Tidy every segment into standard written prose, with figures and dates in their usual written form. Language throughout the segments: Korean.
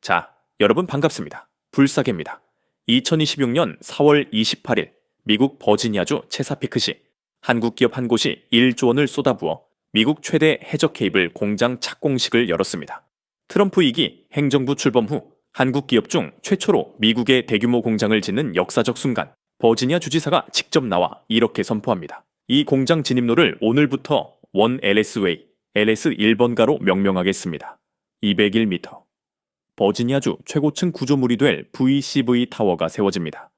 자, 여러분 반갑습니다. 불사개입니다. 2026년 4월 28일 미국 버지니아주 체사피크시 한국 기업 한 곳이 1조 원을 쏟아부어 미국 최대 해저 케이블 공장 착공식을 열었습니다. 트럼프 2기 행정부 출범 후 한국 기업 중 최초로 미국의 대규모 공장을 짓는 역사적 순간, 버지니아 주지사가 직접 나와 이렇게 선포합니다. 이 공장 진입로를 오늘부터 원 LS웨이, LS 1번가로 명명하겠습니다. 201m. 버지니아주 최고층 구조물이 될 VCV 타워가 세워집니다.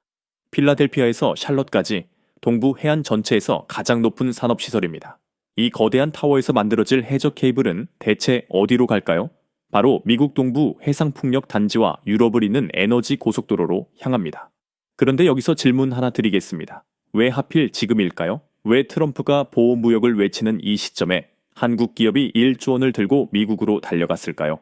필라델피아에서 샬럿까지 동부 해안 전체에서 가장 높은 산업시설입니다. 이 거대한 타워에서 만들어질 해저 케이블은 대체 어디로 갈까요? 바로 미국 동부 해상풍력 단지와 유럽을 잇는 에너지 고속도로로 향합니다. 그런데 여기서 질문 하나 드리겠습니다. 왜 하필 지금일까요? 왜 트럼프가 보호무역을 외치는 이 시점에 한국 기업이 1조 원을 들고 미국으로 달려갔을까요?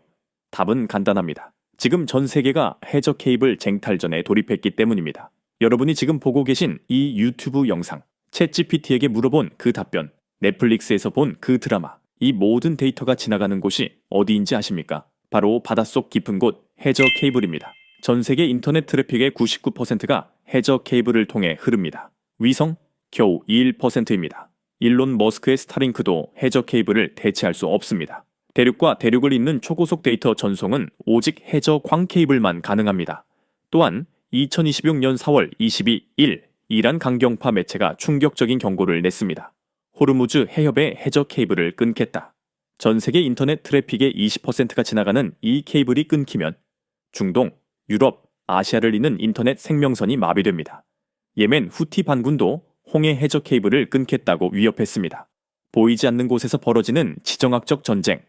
답은 간단합니다. 지금 전 세계가 해저 케이블 쟁탈전에 돌입했기 때문입니다. 여러분이 지금 보고 계신 이 유튜브 영상, 챗GPT에게 물어본 그 답변, 넷플릭스에서 본 그 드라마, 이 모든 데이터가 지나가는 곳이 어디인지 아십니까? 바로 바닷속 깊은 곳 해저 케이블입니다. 전 세계 인터넷 트래픽의 99%가 해저 케이블을 통해 흐릅니다. 위성? 겨우 1%입니다. 일론 머스크의 스타링크도 해저 케이블을 대체할 수 없습니다. 대륙과 대륙을 잇는 초고속 데이터 전송은 오직 해저 광 케이블만 가능합니다. 또한 2026년 4월 22일 이란 강경파 매체가 충격적인 경고를 냈습니다. 호르무즈 해협의 해저 케이블을 끊겠다. 전 세계 인터넷 트래픽의 20%가 지나가는 이 케이블이 끊기면 중동, 유럽, 아시아를 잇는 인터넷 생명선이 마비됩니다. 예멘 후티 반군도 홍해 해저 케이블을 끊겠다고 위협했습니다. 보이지 않는 곳에서 벌어지는 지정학적 전쟁,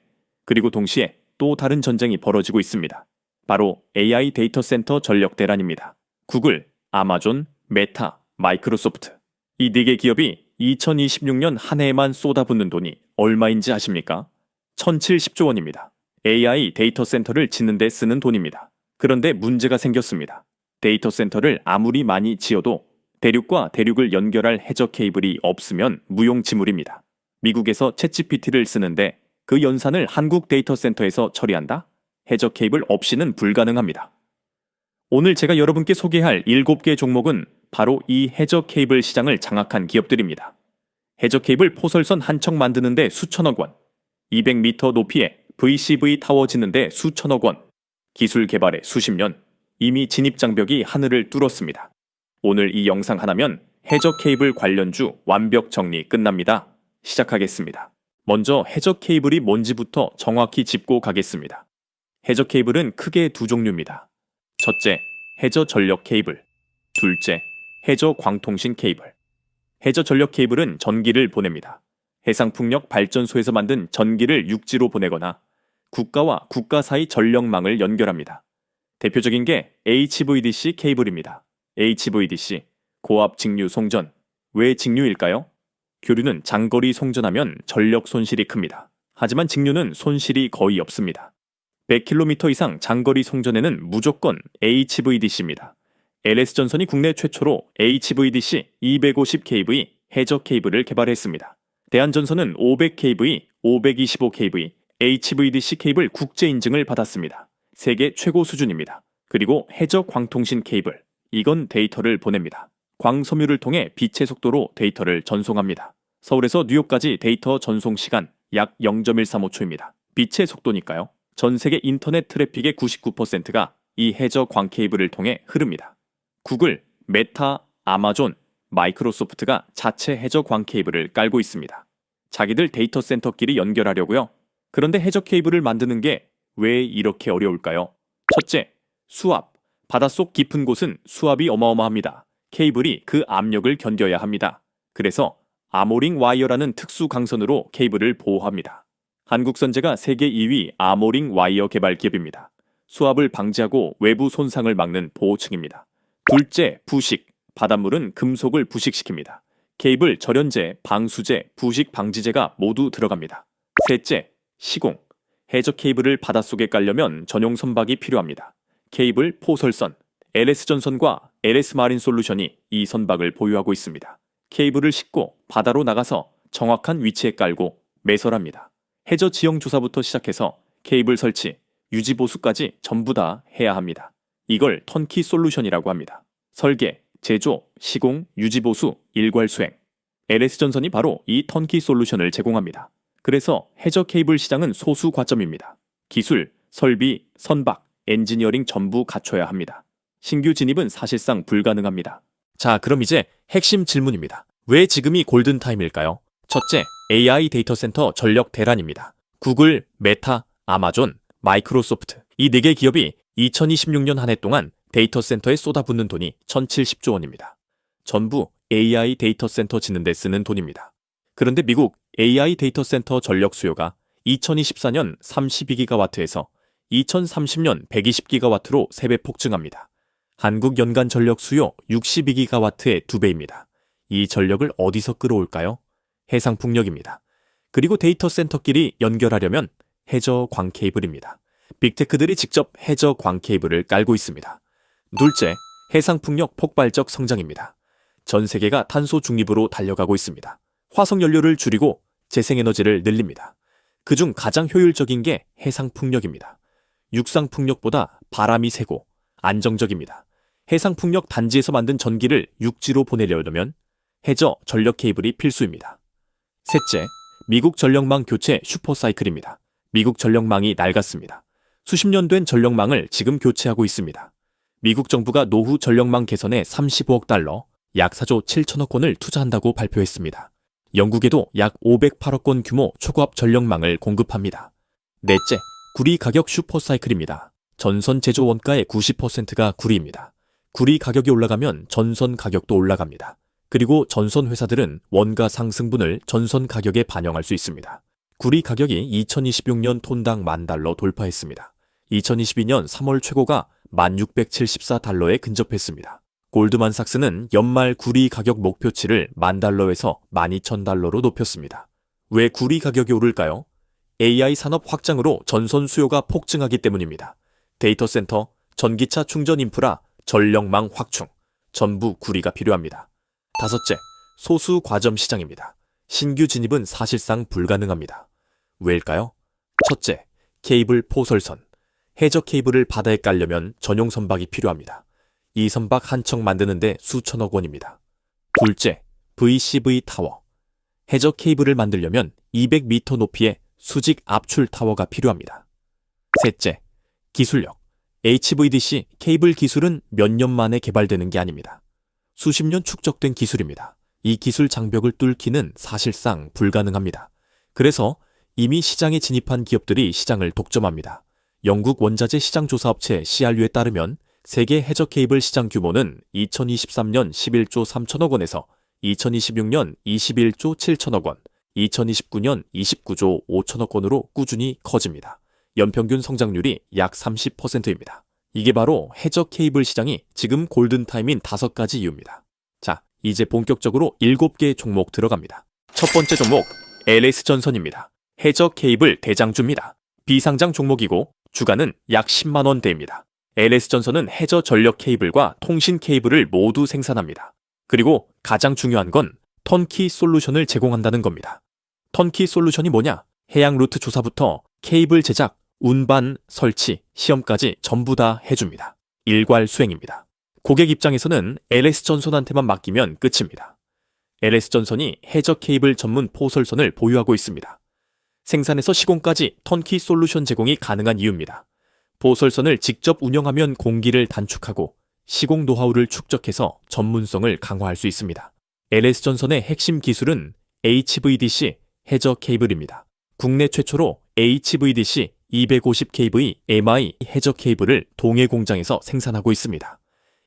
그리고 동시에 또 다른 전쟁이 벌어지고 있습니다. 바로 AI 데이터 센터 전력 대란입니다. 구글, 아마존, 메타, 마이크로소프트. 이 4개 기업이 2026년 한 해에만 쏟아붓는 돈이 얼마인지 아십니까? 1070조 원입니다. AI 데이터 센터를 짓는 데 쓰는 돈입니다. 그런데 문제가 생겼습니다. 데이터 센터를 아무리 많이 지어도 대륙과 대륙을 연결할 해저 케이블이 없으면 무용지물입니다. 미국에서 챗GPT를 쓰는데 그 연산을 한국 데이터 센터에서 처리한다? 해저 케이블 없이는 불가능합니다. 오늘 제가 여러분께 소개할 7개 종목은 바로 이 해저 케이블 시장을 장악한 기업들입니다. 해저 케이블 포설선 한 척 만드는데 수천억 원, 200m 높이의 VCV 타워 짓는데 수천억 원, 기술 개발에 수십 년, 이미 진입 장벽이 하늘을 뚫었습니다. 오늘 이 영상 하나면 해저 케이블 관련주 완벽 정리 끝납니다. 시작하겠습니다. 먼저 해저 케이블이 뭔지부터 정확히 짚고 가겠습니다. 해저 케이블은 크게 두 종류입니다. 첫째, 해저 전력 케이블. 둘째, 해저 광통신 케이블. 해저 전력 케이블은 전기를 보냅니다. 해상풍력 발전소에서 만든 전기를 육지로 보내거나 국가와 국가 사이 전력망을 연결합니다. 대표적인 게 HVDC 케이블입니다. HVDC, 고압 직류 송전. 왜 직류일까요? 교류는 장거리 송전하면 전력 손실이 큽니다. 하지만 직류는 손실이 거의 없습니다. 100km 이상 장거리 송전에는 무조건 HVDC입니다. LS전선이 국내 최초로 HVDC 250kV 해저 케이블을 개발했습니다. 대한전선은 500kV, 525kV, HVDC 케이블 국제 인증을 받았습니다. 세계 최고 수준입니다. 그리고 해저 광통신 케이블, 이건 데이터를 보냅니다. 광섬유를 통해 빛의 속도로 데이터를 전송합니다. 서울에서 뉴욕까지 데이터 전송 시간 약 0.135초입니다. 빛의 속도니까요. 전 세계 인터넷 트래픽의 99%가 이 해저 광 케이블을 통해 흐릅니다. 구글, 메타, 아마존, 마이크로소프트가 자체 해저 광 케이블을 깔고 있습니다. 자기들 데이터 센터끼리 연결하려고요. 그런데 해저 케이블을 만드는 게 왜 이렇게 어려울까요? 첫째, 수압. 바닷속 깊은 곳은 수압이 어마어마합니다. 케이블이 그 압력을 견뎌야 합니다. 그래서 아모링 와이어라는 특수 강선으로 케이블을 보호합니다. 한국선제가 세계 2위 아모링 와이어 개발 기업입니다. 수압을 방지하고 외부 손상을 막는 보호층입니다. 둘째, 부식. 바닷물은 금속을 부식시킵니다. 케이블 절연제, 방수제, 부식 방지제가 모두 들어갑니다. 셋째, 시공. 해저 케이블을 바닷속에 깔려면 전용 선박이 필요합니다. 케이블 포설선, LS전선과 LS마린솔루션이 이 선박을 보유하고 있습니다. 케이블을 싣고 바다로 나가서 정확한 위치에 깔고 매설합니다. 해저 지형 조사부터 시작해서 케이블 설치, 유지 보수까지 전부 다 해야 합니다. 이걸 턴키 솔루션이라고 합니다. 설계, 제조, 시공, 유지 보수, 일괄 수행. LS전선이 바로 이 턴키 솔루션을 제공합니다. 그래서 해저 케이블 시장은 소수 과점입니다. 기술, 설비, 선박, 엔지니어링 전부 갖춰야 합니다. 신규 진입은 사실상 불가능합니다. 자, 그럼 이제 핵심 질문입니다. 왜 지금이 골든타임일까요? 첫째, AI 데이터 센터 전력 대란입니다. 구글, 메타, 아마존, 마이크로소프트 이 4개 기업이 2026년 한 해 동안 데이터 센터에 쏟아붓는 돈이 1,070조 원입니다. 전부 AI 데이터 센터 짓는 데 쓰는 돈입니다. 그런데 미국 AI 데이터 센터 전력 수요가 2024년 32기가와트에서 2030년 120기가와트로 3배 폭증합니다. 한국 연간 전력 수요 62기가와트의 2배입니다. 이 전력을 어디서 끌어올까요? 해상풍력입니다. 그리고 데이터 센터끼리 연결하려면 해저 광 케이블입니다. 빅테크들이 직접 해저 광 케이블을 깔고 있습니다. 둘째, 해상풍력 폭발적 성장입니다. 전 세계가 탄소 중립으로 달려가고 있습니다. 화석연료를 줄이고 재생에너지를 늘립니다. 그중 가장 효율적인 게 해상풍력입니다. 육상풍력보다 바람이 세고 안정적입니다. 해상풍력 단지에서 만든 전기를 육지로 보내려면 해저 전력 케이블이 필수입니다. 셋째, 미국 전력망 교체 슈퍼사이클입니다. 미국 전력망이 낡았습니다. 수십 년 된 전력망을 지금 교체하고 있습니다. 미국 정부가 노후 전력망 개선에 35억 달러, 약 4조 7천억 원을 투자한다고 발표했습니다. 영국에도 약 508억 원 규모 초고압 전력망을 공급합니다. 넷째, 구리 가격 슈퍼사이클입니다. 전선 제조 원가의 90%가 구리입니다. 구리 가격이 올라가면 전선 가격도 올라갑니다. 그리고 전선 회사들은 원가 상승분을 전선 가격에 반영할 수 있습니다. 구리 가격이 2026년 톤당 $10,000 돌파했습니다. 2022년 3월 최고가 1,674달러에 근접했습니다. 골드만삭스는 연말 구리 가격 목표치를 $10,000에서 12,000달러로 높였습니다. 왜 구리 가격이 오를까요? AI 산업 확장으로 전선 수요가 폭증하기 때문입니다. 데이터 센터, 전기차 충전 인프라, 전력망 확충, 전부 구리가 필요합니다. 다섯째, 소수 과점 시장입니다. 신규 진입은 사실상 불가능합니다. 왜일까요? 첫째, 케이블 포설선. 해저 케이블을 바다에 깔려면 전용 선박이 필요합니다. 이 선박 한 척 만드는데 수천억 원입니다. 둘째, VCV 타워. 해저 케이블을 만들려면 200m 높이의 수직 압출 타워가 필요합니다. 셋째, 기술력. HVDC 케이블 기술은 몇 년 만에 개발되는 게 아닙니다. 수십 년 축적된 기술입니다. 이 기술 장벽을 뚫기는 사실상 불가능합니다. 그래서 이미 시장에 진입한 기업들이 시장을 독점합니다. 영국 원자재 시장조사업체 CRU에 따르면 세계 해저 케이블 시장 규모는 2023년 11조 3천억 원에서 2026년 21조 7천억 원, 2029년 29조 5천억 원으로 꾸준히 커집니다. 연평균 성장률이 약 30%입니다. 이게 바로 해저 케이블 시장이 지금 골든타임인 5가지 이유입니다. 자, 이제 본격적으로 7개 종목 들어갑니다. 첫 번째 종목, LS전선입니다. 해저 케이블 대장주입니다. 비상장 종목이고 주가는 약 10만 원대입니다. LS전선은 해저 전력 케이블과 통신 케이블을 모두 생산합니다. 그리고 가장 중요한 건 턴키 솔루션을 제공한다는 겁니다. 턴키 솔루션이 뭐냐? 해양 루트 조사부터 케이블 제작, 운반, 설치, 시험까지 전부 다 해줍니다. 일괄 수행입니다. 고객 입장에서는 LS전선한테만 맡기면 끝입니다. LS전선이 해저 케이블 전문 포설선을 보유하고 있습니다. 생산에서 시공까지 턴키 솔루션 제공이 가능한 이유입니다. 포설선을 직접 운영하면 공기를 단축하고 시공 노하우를 축적해서 전문성을 강화할 수 있습니다. LS전선의 핵심 기술은 HVDC 해저 케이블입니다. 국내 최초로 HVDC 250kV MI 해저 케이블을 동해 공장에서 생산하고 있습니다.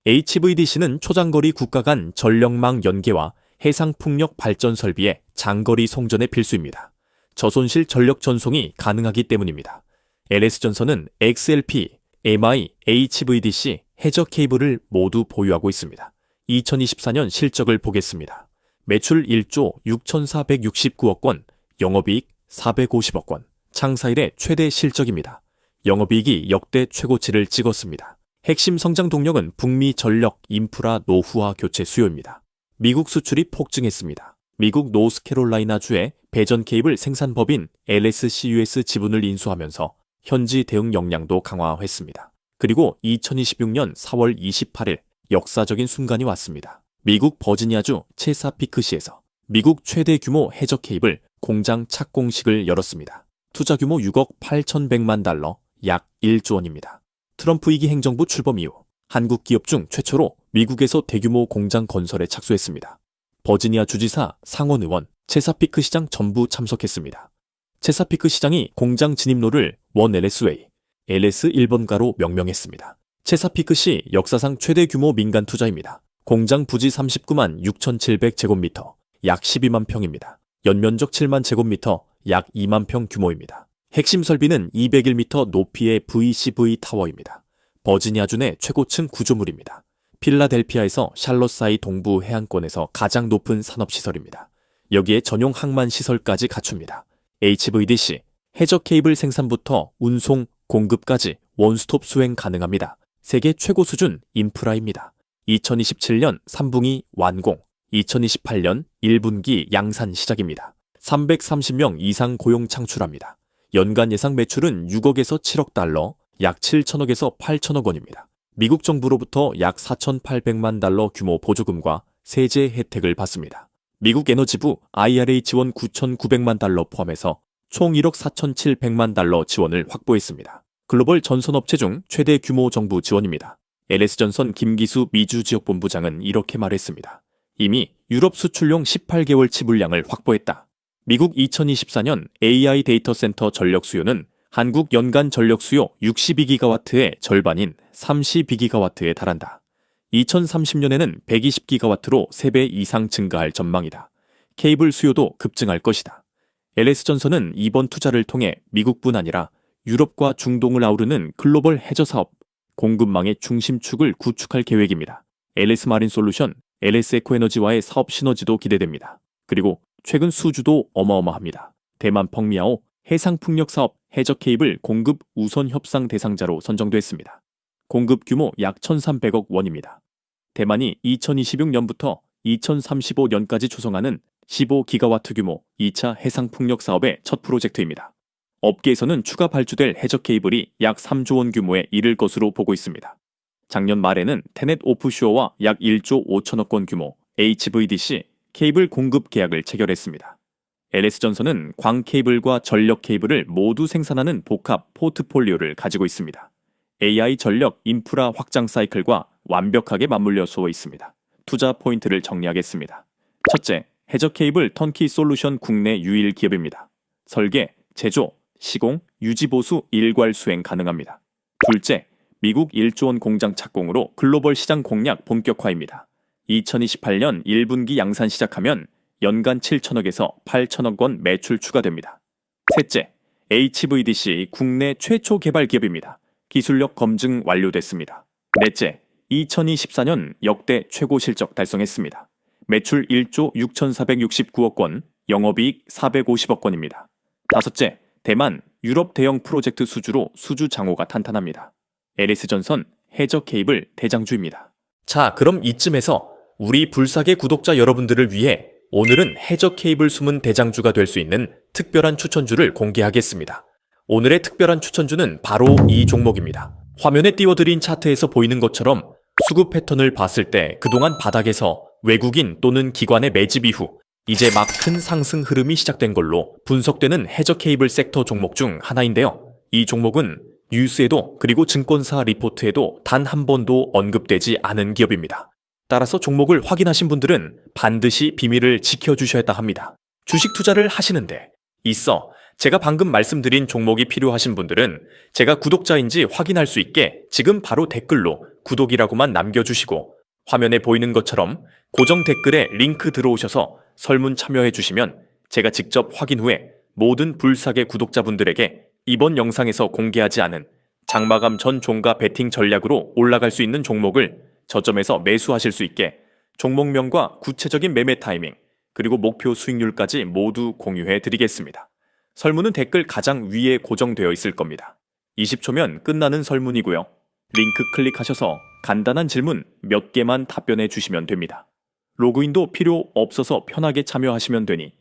HVDC는 초장거리 국가 간 전력망 연계와 해상풍력 발전 설비의 장거리 송전에 필수입니다. 저손실 전력 전송이 가능하기 때문입니다. LS전선은 XLP, MI, HVDC 해저 케이블을 모두 보유하고 있습니다. 2024년 실적을 보겠습니다. 매출 1조 6,469억 원, 영업이익 450억 원, 창사 이래 최대 실적입니다. 영업이익이 역대 최고치를 찍었습니다. 핵심 성장 동력은 북미 전력, 인프라, 노후화 교체 수요입니다. 미국 수출이 폭증했습니다. 미국 노스캐롤라이나주의 배전 케이블 생산법인 LSCUS 지분을 인수하면서 현지 대응 역량도 강화했습니다. 그리고 2026년 4월 28일 역사적인 순간이 왔습니다. 미국 버지니아주 체사피크시에서 미국 최대 규모 해저 케이블 공장 착공식을 열었습니다. 투자 규모 6억 8,100만 달러, 약 1조 원입니다. 트럼프 2기 행정부 출범 이후 한국 기업 중 최초로 미국에서 대규모 공장 건설에 착수했습니다. 버지니아 주지사, 상원 의원, 체사피크 시장 전부 참석했습니다. 체사피크 시장이 공장 진입로를 원 LS웨이, LS 1번가로 명명했습니다. 체사피크시 역사상 최대 규모 민간 투자입니다. 공장 부지 39만 6,700제곱미터, 약 12만 평입니다. 연면적 7만 제곱미터, 약 2만 평 규모입니다. 핵심 설비는 201m 높이의 VCV 타워입니다. 버지니아주 내 최고층 구조물입니다. 필라델피아에서 샬럿 사이 동부 해안권에서 가장 높은 산업시설입니다. 여기에 전용 항만 시설까지 갖춥니다. HVDC, 해저 케이블 생산부터 운송, 공급까지 원스톱 수행 가능합니다. 세계 최고 수준 인프라입니다. 2027년 3분기 완공, 2028년 1분기 양산 시작입니다. 330명 이상 고용 창출합니다. 연간 예상 매출은 6억에서 7억 달러, 약 7천억에서 8천억 원입니다. 미국 정부로부터 약 4,800만 달러 규모 보조금과 세제 혜택을 받습니다. 미국 에너지부 IRA 지원 9,900만 달러 포함해서 총 1억 4,700만 달러 지원을 확보했습니다. 글로벌 전선업체 중 최대 규모 정부 지원입니다. LS전선 김기수 미주지역본부장은 이렇게 말했습니다. 이미 유럽 수출용 18개월치 물량을 확보했다. 미국 2024년 AI 데이터 센터 전력 수요는 한국 연간 전력 수요 62기가와트의 절반인 32기가와트에 달한다. 2030년에는 120기가와트로 3배 이상 증가할 전망이다. 케이블 수요도 급증할 것이다. LS전선은 이번 투자를 통해 미국뿐 아니라 유럽과 중동을 아우르는 글로벌 해저 사업, 공급망의 중심축을 구축할 계획입니다. LS마린솔루션, LS에코에너지와의 사업 시너지도 기대됩니다. 그리고 최근 수주도 어마어마합니다. 대만 펑미아오 해상풍력 사업 해저 케이블 공급 우선 협상 대상자로 선정됐습니다. 공급 규모 약 1,300억 원입니다. 대만이 2026년부터 2035년까지 조성하는 15기가와트 규모 2차 해상풍력 사업의 첫 프로젝트입니다. 업계에서는 추가 발주될 해저 케이블이 약 3조 원 규모에 이를 것으로 보고 있습니다. 작년 말에는 테넷 오프쇼어와 약 1조 5천억 원 규모 HVDC 케이블 공급 계약을 체결했습니다. LS전선은 광 케이블과 전력 케이블을 모두 생산하는 복합 포트폴리오를 가지고 있습니다. AI 전력 인프라 확장 사이클과 완벽하게 맞물려서 있습니다. 투자 포인트를 정리하겠습니다. 첫째, 해저 케이블 턴키 솔루션 국내 유일 기업입니다. 설계, 제조, 시공, 유지보수 일괄 수행 가능합니다. 둘째, 미국 1조 원 공장 착공으로 글로벌 시장 공략 본격화입니다. 2028년 1분기 양산 시작하면 연간 7천억에서 8천억 원 매출 추가됩니다. 셋째, HVDC 국내 최초 개발 기업입니다. 기술력 검증 완료됐습니다. 넷째, 2024년 역대 최고 실적 달성했습니다. 매출 1조 6,469억 원, 영업이익 450억 원입니다. 다섯째, 대만, 유럽 대형 프로젝트 수주로 수주 장호가 탄탄합니다. LS전선, 해저 케이블 대장주입니다. 자, 그럼 이쯤에서 우리 불사계 구독자 여러분들을 위해 오늘은 해저 케이블 숨은 대장주가 될 수 있는 특별한 추천주를 공개하겠습니다. 오늘의 특별한 추천주는 바로 이 종목입니다. 화면에 띄워드린 차트에서 보이는 것처럼 수급 패턴을 봤을 때 그동안 바닥에서 외국인 또는 기관의 매집 이후 이제 막 큰 상승 흐름이 시작된 걸로 분석되는 해저 케이블 섹터 종목 중 하나인데요. 이 종목은 뉴스에도 그리고 증권사 리포트에도 단 한 번도 언급되지 않은 기업입니다. 따라서 종목을 확인하신 분들은 반드시 비밀을 지켜주셔야 합니다. 주식 투자를 하시는데 제가 방금 말씀드린 종목이 필요하신 분들은 제가 구독자인지 확인할 수 있게 지금 바로 댓글로 구독이라고만 남겨주시고 화면에 보이는 것처럼 고정 댓글에 링크 들어오셔서 설문 참여해 주시면 제가 직접 확인 후에 모든 불사계 구독자분들에게 이번 영상에서 공개하지 않은 장마감 전 종가 베팅 전략으로 올라갈 수 있는 종목을 저점에서 매수하실 수 있게 종목명과 구체적인 매매 타이밍 그리고 목표 수익률까지 모두 공유해 드리겠습니다. 설문은 댓글 가장 위에 고정되어 있을 겁니다. 20초면 끝나는 설문이고요. 링크 클릭하셔서 간단한 질문 몇 개만 답변해 주시면 됩니다. 로그인도 필요 없어서 편하게 참여하시면 되니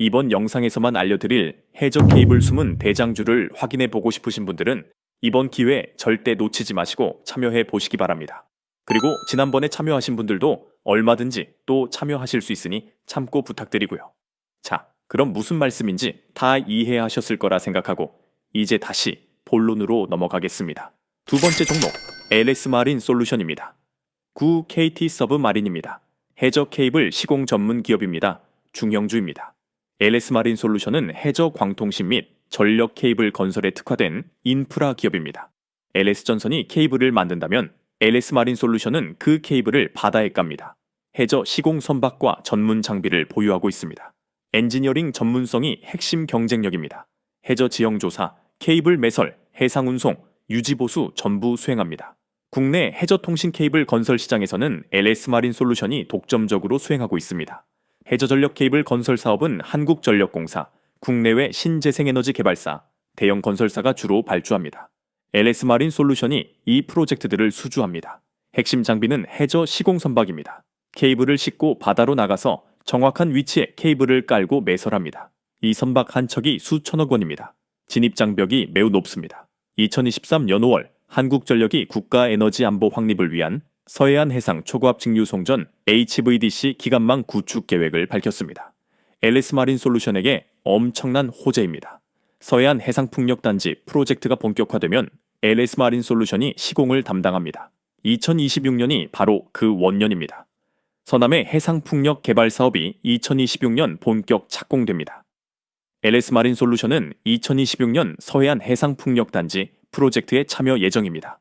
이번 영상에서만 알려드릴 해저 케이블 숨은 대장주를 확인해 보고 싶으신 분들은 이번 기회 절대 놓치지 마시고 참여해 보시기 바랍니다. 그리고 지난번에 참여하신 분들도 얼마든지 또 참여하실 수 있으니 참고 부탁드리고요. 자, 그럼 무슨 말씀인지 다 이해하셨을 거라 생각하고 이제 다시 본론으로 넘어가겠습니다. 두 번째 종목, LS 마린 솔루션입니다. 구 KT 서브 마린입니다. 해저 케이블 시공 전문 기업입니다. 중형주입니다. LS 마린 솔루션은 해저 광통신 및 전력 케이블 건설에 특화된 인프라 기업입니다. LS전선이 케이블을 만든다면 LS 마린 솔루션은 그 케이블을 바다에 깝니다. 해저 시공 선박과 전문 장비를 보유하고 있습니다. 엔지니어링 전문성이 핵심 경쟁력입니다. 해저 지형 조사, 케이블 매설, 해상 운송, 유지 보수 전부 수행합니다. 국내 해저 통신 케이블 건설 시장에서는 LS 마린 솔루션이 독점적으로 수행하고 있습니다. 해저 전력 케이블 건설 사업은 한국전력공사, 국내외 신재생에너지 개발사, 대형 건설사가 주로 발주합니다. LS 마린 솔루션이 이 프로젝트들을 수주합니다. 핵심 장비는 해저 시공 선박입니다. 케이블을 싣고 바다로 나가서 정확한 위치에 케이블을 깔고 매설합니다. 이 선박 한 척이 수천억 원입니다. 진입 장벽이 매우 높습니다. 2023년 5월 한국전력이 국가에너지 안보 확립을 위한 서해안 해상 초고압 직류송 전 HVDC 기관망 구축 계획을 밝혔습니다. LS 마린 솔루션에게 엄청난 호재입니다. 서해안 해상풍력단지 프로젝트가 본격화되면 LS 마린 솔루션이 시공을 담당합니다. 2026년이 바로 그 원년입니다. 서남의 해상풍력 개발 사업이 2026년 본격 착공됩니다. LS 마린 솔루션은 2026년 서해안 해상풍력단지 프로젝트에 참여 예정입니다.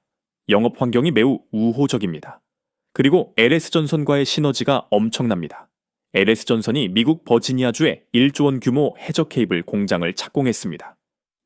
영업 환경이 매우 우호적입니다. 그리고 LS전선과의 시너지가 엄청납니다. LS전선이 미국 버지니아주에 1조 원 규모 해저 케이블 공장을 착공했습니다.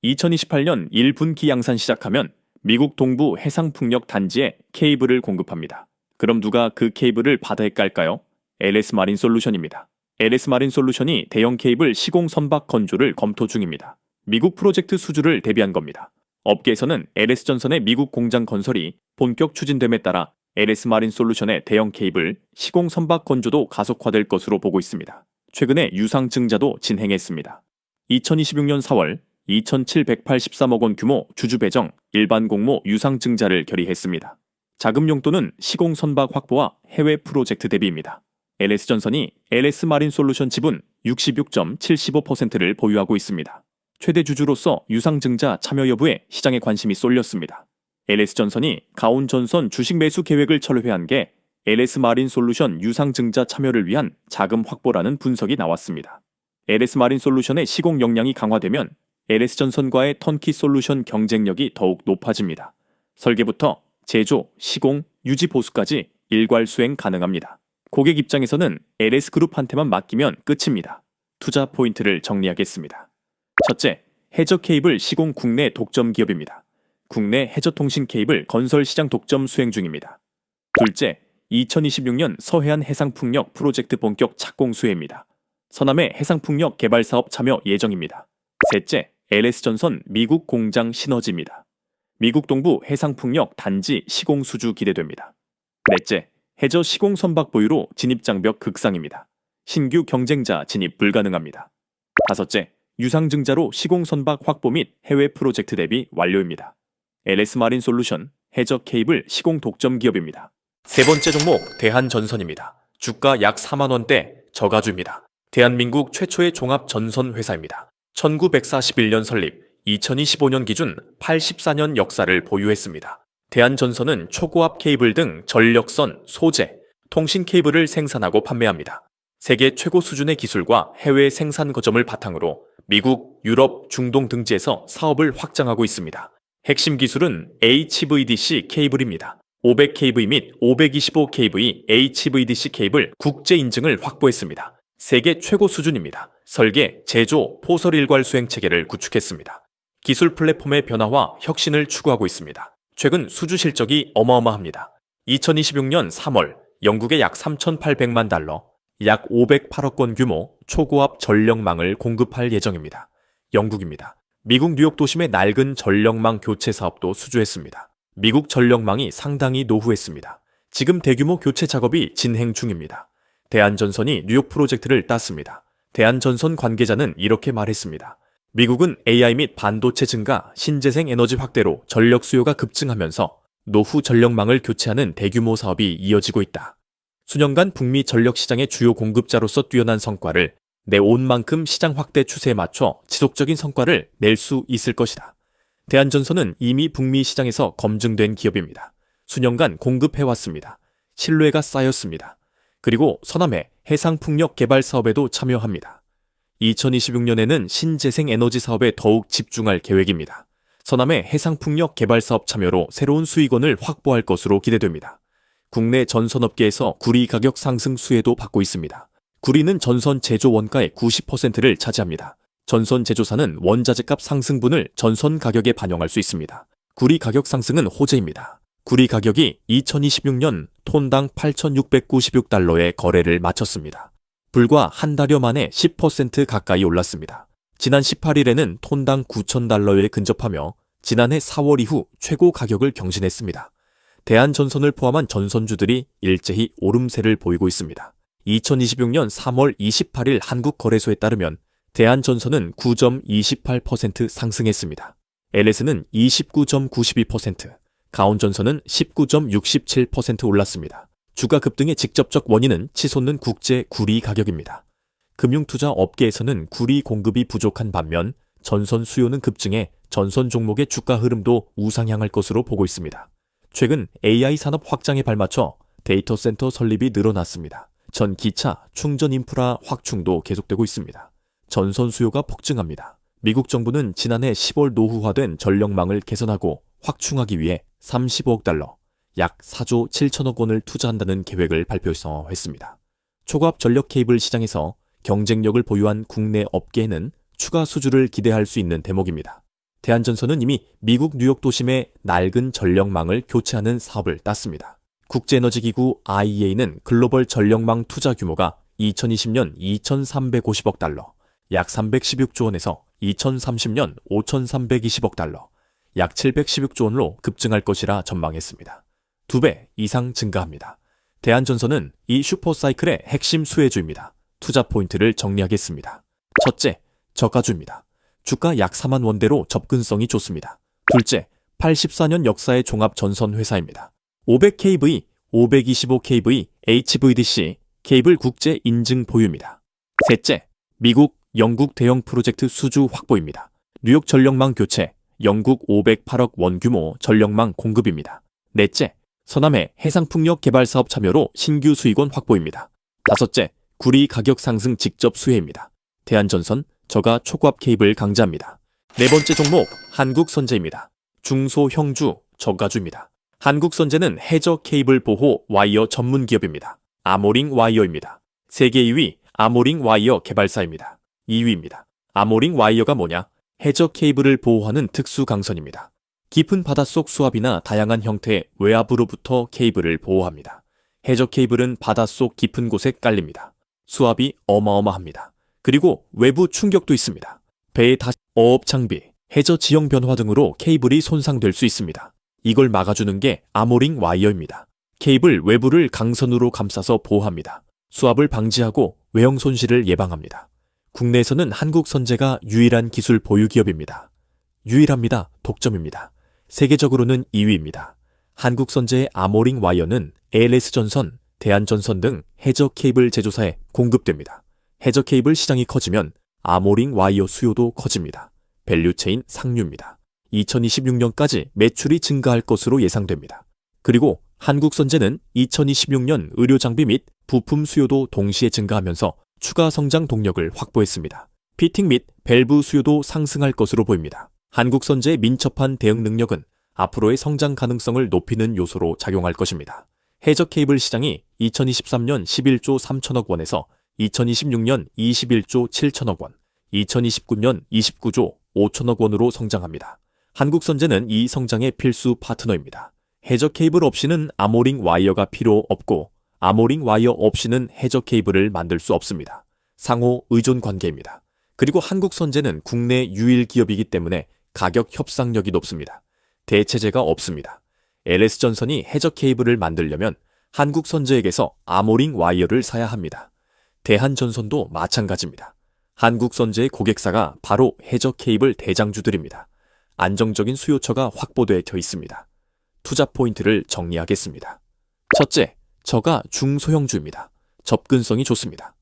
2028년 1분기 양산 시작하면 미국 동부 해상풍력 단지에 케이블을 공급합니다. 그럼 누가 그 케이블을 바다에 깔까요? LS 마린 솔루션입니다. LS 마린 솔루션이 대형 케이블 시공 선박 건조를 검토 중입니다. 미국 프로젝트 수주를 대비한 겁니다. 업계에서는 LS전선의 미국 공장 건설이 본격 추진됨에 따라 LS 마린 솔루션의 대형 케이블 시공 선박 건조도 가속화될 것으로 보고 있습니다. 최근에 유상 증자도 진행했습니다. 2026년 4월 2,783억 원 규모 주주 배정 일반 공모 유상 증자를 결의했습니다. 자금 용도는 시공 선박 확보와 해외 프로젝트 대비입니다. LS전선이 LS 마린 솔루션 지분 66.75%를 보유하고 있습니다. 최대 주주로서 유상증자 참여 여부에 시장의 관심이 쏠렸습니다. LS전선이 가온전선 주식 매수 계획을 철회한 게 LS 마린 솔루션 유상증자 참여를 위한 자금 확보라는 분석이 나왔습니다. LS 마린 솔루션의 시공 역량이 강화되면 LS전선과의 턴키 솔루션 경쟁력이 더욱 높아집니다. 설계부터 제조, 시공, 유지 보수까지 일괄 수행 가능합니다. 고객 입장에서는 LS그룹한테만 맡기면 끝입니다. 투자 포인트를 정리하겠습니다. 첫째, 해저 케이블 시공 국내 독점 기업입니다. 국내 해저 통신 케이블 건설 시장 독점 수행 중입니다. 둘째, 2026년 서해안 해상풍력 프로젝트 본격 착공 수혜입니다. 서남의 해상풍력 개발 사업 참여 예정입니다. 셋째, LS전선 미국 공장 시너지입니다. 미국 동부 해상풍력 단지 시공 수주 기대됩니다. 넷째, 해저 시공 선박 보유로 진입 장벽 극상입니다. 신규 경쟁자 진입 불가능합니다. 다섯째, 유상증자로 시공 선박 확보 및 해외 프로젝트 대비 완료입니다. LS 마린 솔루션 해저 케이블 시공 독점 기업입니다. 세 번째 종목 대한전선입니다. 주가 약 4만 원대 저가주입니다. 대한민국 최초의 종합 전선 회사입니다. 1941년 설립, 2025년 기준 84년 역사를 보유했습니다. 대한전선은 초고압 케이블 등 전력선, 소재, 통신 케이블을 생산하고 판매합니다. 세계 최고 수준의 기술과 해외 생산 거점을 바탕으로 미국, 유럽, 중동 등지에서 사업을 확장하고 있습니다. 핵심 기술은 HVDC 케이블입니다. 500kV 및 525kV HVDC 케이블 국제 인증을 확보했습니다. 세계 최고 수준입니다. 설계, 제조, 포설 일괄 수행 체계를 구축했습니다. 기술 플랫폼의 변화와 혁신을 추구하고 있습니다. 최근 수주 실적이 어마어마합니다. 2026년 3월 영국의 약 3,800만 달러, 약 508억 원 규모 초고압 전력망을 공급할 예정입니다. 영국입니다. 미국 뉴욕 도심의 낡은 전력망 교체 사업도 수주했습니다. 미국 전력망이 상당히 노후했습니다. 지금 대규모 교체 작업이 진행 중입니다. 대한전선이 뉴욕 프로젝트를 땄습니다. 대한전선 관계자는 이렇게 말했습니다. 미국은 AI 및 반도체 증가, 신재생 에너지 확대로 전력 수요가 급증하면서 노후 전력망을 교체하는 대규모 사업이 이어지고 있다. 수년간 북미 전력 시장의 주요 공급자로서 뛰어난 성과를 내온 만큼 시장 확대 추세에 맞춰 지속적인 성과를 낼 수 있을 것이다. 대한전선은 이미 북미 시장에서 검증된 기업입니다. 수년간 공급해왔습니다. 신뢰가 쌓였습니다. 그리고 서남해 해상풍력 개발 사업에도 참여합니다. 2026년에는 신재생 에너지 사업에 더욱 집중할 계획입니다. 서남해 해상풍력 개발 사업 참여로 새로운 수익원을 확보할 것으로 기대됩니다. 국내 전선업계에서 구리 가격 상승 수혜도 받고 있습니다. 구리는 전선 제조 원가의 90%를 차지합니다. 전선 제조사는 원자재값 상승분을 전선 가격에 반영할 수 있습니다. 구리 가격 상승은 호재입니다. 구리 가격이 2026년 톤당 8,696달러에 거래를 마쳤습니다. 불과 한 달여 만에 10% 가까이 올랐습니다. 지난 18일에는 톤당 9,000달러에 근접하며 지난해 4월 이후 최고 가격을 경신했습니다. 대한전선을 포함한 전선주들이 일제히 오름세를 보이고 있습니다. 2026년 3월 28일 한국거래소에 따르면 대한전선은 9.28% 상승했습니다. LS는 29.92%, 가온전선은 19.67% 올랐습니다. 주가 급등의 직접적 원인은 치솟는 국제 구리 가격입니다. 금융투자 업계에서는 구리 공급이 부족한 반면 전선 수요는 급증해 전선 종목의 주가 흐름도 우상향할 것으로 보고 있습니다. 최근 AI 산업 확장에 발맞춰 데이터 센터 설립이 늘어났습니다. 전기차, 충전 인프라 확충도 계속되고 있습니다. 전선 수요가 폭증합니다. 미국 정부는 지난해 10월 노후화된 전력망을 개선하고 확충하기 위해 35억 달러, 약 4조 7천억 원을 투자한다는 계획을 발표해서 했습니다. 초고압 전력 케이블 시장에서 경쟁력을 보유한 국내 업계에는 추가 수주를 기대할 수 있는 대목입니다. 대한전선은 이미 미국 뉴욕 도심의 낡은 전력망을 교체하는 사업을 땄습니다. 국제에너지기구 IEA는 글로벌 전력망 투자 규모가 2020년 2,350억 달러, 약 316조 원에서 2030년 5,320억 달러, 약 716조 원으로 급증할 것이라 전망했습니다. 2배 이상 증가합니다. 대한전선은 이 슈퍼사이클의 핵심 수혜주입니다. 투자 포인트를 정리하겠습니다. 첫째, 저가주입니다. 주가 약 4만 원대로 접근성이 좋습니다. 둘째, 84년 역사의 종합전선 회사입니다. 500kV, 525kV, HVDC, 케이블 국제 인증 보유입니다. 셋째, 미국, 영국 대형 프로젝트 수주 확보입니다. 뉴욕 전력망 교체, 영국 508억 원 규모 전력망 공급입니다. 넷째, 서남해 해상풍력 개발 사업 참여로 신규 수익원 확보입니다. 다섯째, 구리 가격 상승 직접 수혜입니다. 대한전선, 저가 초고압 케이블 강자입니다. 네 번째 종목, 한국선제입니다. 중소형주, 저가주입니다. 한국선제는 해저 케이블 보호 와이어 전문 기업입니다. 아모링 와이어입니다. 세계 2위 아모링 와이어 개발사입니다. 2위입니다. 아모링 와이어가 뭐냐? 해저 케이블을 보호하는 특수 강선입니다. 깊은 바닷속 수압이나 다양한 형태의 외압으로부터 케이블을 보호합니다. 해저 케이블은 바닷속 깊은 곳에 깔립니다. 수압이 어마어마합니다. 그리고 외부 충격도 있습니다. 배의 어업 장비, 해저 지형 변화 등으로 케이블이 손상될 수 있습니다. 이걸 막아주는 게 아모링 와이어입니다. 케이블 외부를 강선으로 감싸서 보호합니다. 수압을 방지하고 외형 손실을 예방합니다. 국내에서는 한국선제가 유일한 기술 보유 기업입니다. 유일합니다. 독점입니다. 세계적으로는 2위입니다. 한국선제의 아모링 와이어는 ALS전선, 대한전선 등 해저 케이블 제조사에 공급됩니다. 해저 케이블 시장이 커지면 아모링 와이어 수요도 커집니다. 밸류체인 상류입니다. 2026년까지 매출이 증가할 것으로 예상됩니다. 그리고 한국선제는 2026년 의료장비 및 부품 수요도 동시에 증가하면서 추가 성장 동력을 확보했습니다. 피팅 및 밸브 수요도 상승할 것으로 보입니다. 한국선제의 민첩한 대응 능력은 앞으로의 성장 가능성을 높이는 요소로 작용할 것입니다. 해저 케이블 시장이 2023년 11조 3천억 원에서 2026년 21조 7천억 원, 2029년 29조 5천억 원으로 성장합니다. 한국선제는 이 성장의 필수 파트너입니다. 해저 케이블 없이는 아모링 와이어가 필요 없고 아모링 와이어 없이는 해저 케이블을 만들 수 없습니다. 상호 의존 관계입니다. 그리고 한국선제는 국내 유일 기업이기 때문에 가격 협상력이 높습니다. 대체제가 없습니다. LS전선이 해저 케이블을 만들려면 한국선제에게서 아모링 와이어를 사야 합니다. 대한전선도 마찬가지입니다. 한국선제의 고객사가 바로 해저 케이블 대장주들입니다. 안정적인 수요처가 확보되어 있습니다. 투자 포인트를 정리하겠습니다. 첫째, 저가 중소형주입니다. 접근성이 좋습니다.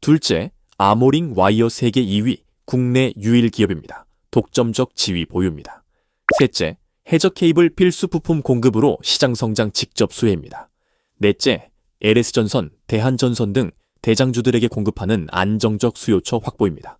둘째, 아모링 와이어 세계 2위, 국내 유일 기업입니다. 독점적 지위 보유입니다. 셋째, 해저 케이블 필수 부품 공급으로 시장 성장 직접 수혜입니다. 넷째, LS전선, 대한전선 등 대장주들에게 공급하는 안정적 수요처 확보입니다.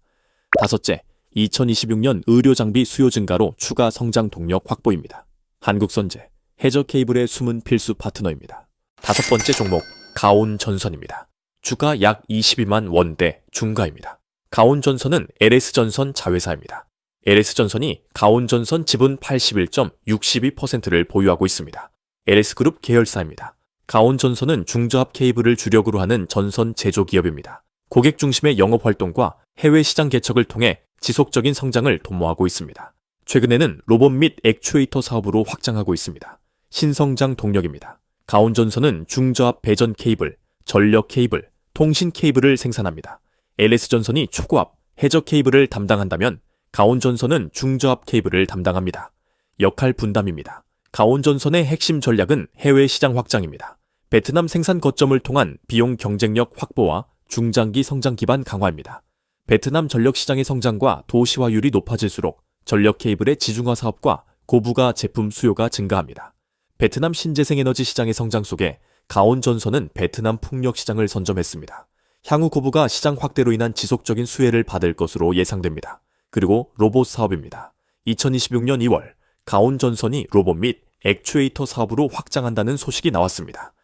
다섯째, 2026년 의료장비 수요 증가로 추가 성장 동력 확보입니다. 한국선제, 해저 케이블의 숨은 필수 파트너입니다. 다섯 번째 종목, 가온전선입니다. 주가 약 22만 원대 중가입니다. 가온전선은 LS전선 자회사입니다. LS전선이 가온전선 지분 81.62%를 보유하고 있습니다. LS그룹 계열사입니다. 가온전선은 중저압 케이블을 주력으로 하는 전선 제조기업입니다. 고객 중심의 영업활동과 해외 시장 개척을 통해 지속적인 성장을 도모하고 있습니다. 최근에는 로봇 및 액추에이터 사업으로 확장하고 있습니다. 신성장 동력입니다. 가온전선은 중저압 배전 케이블, 전력 케이블, 통신 케이블을 생산합니다. LS전선이 초고압, 해저 케이블을 담당한다면 가온전선은 중저압 케이블을 담당합니다. 역할 분담입니다. 가온전선의 핵심 전략은 해외 시장 확장입니다. 베트남 생산 거점을 통한 비용 경쟁력 확보와 중장기 성장 기반 강화입니다. 베트남 전력 시장의 성장과 도시화율이 높아질수록 전력 케이블의 지중화 사업과 고부가 제품 수요가 증가합니다. 베트남 신재생에너지 시장의 성장 속에 가온전선은 베트남 풍력 시장을 선점했습니다. 향후 고부가 시장 확대로 인한 지속적인 수혜를 받을 것으로 예상됩니다. 그리고 로봇 사업입니다. 2026년 2월 가온전선이 로봇 및 액추에이터 사업으로 확장한다는 소식이 나왔습니다.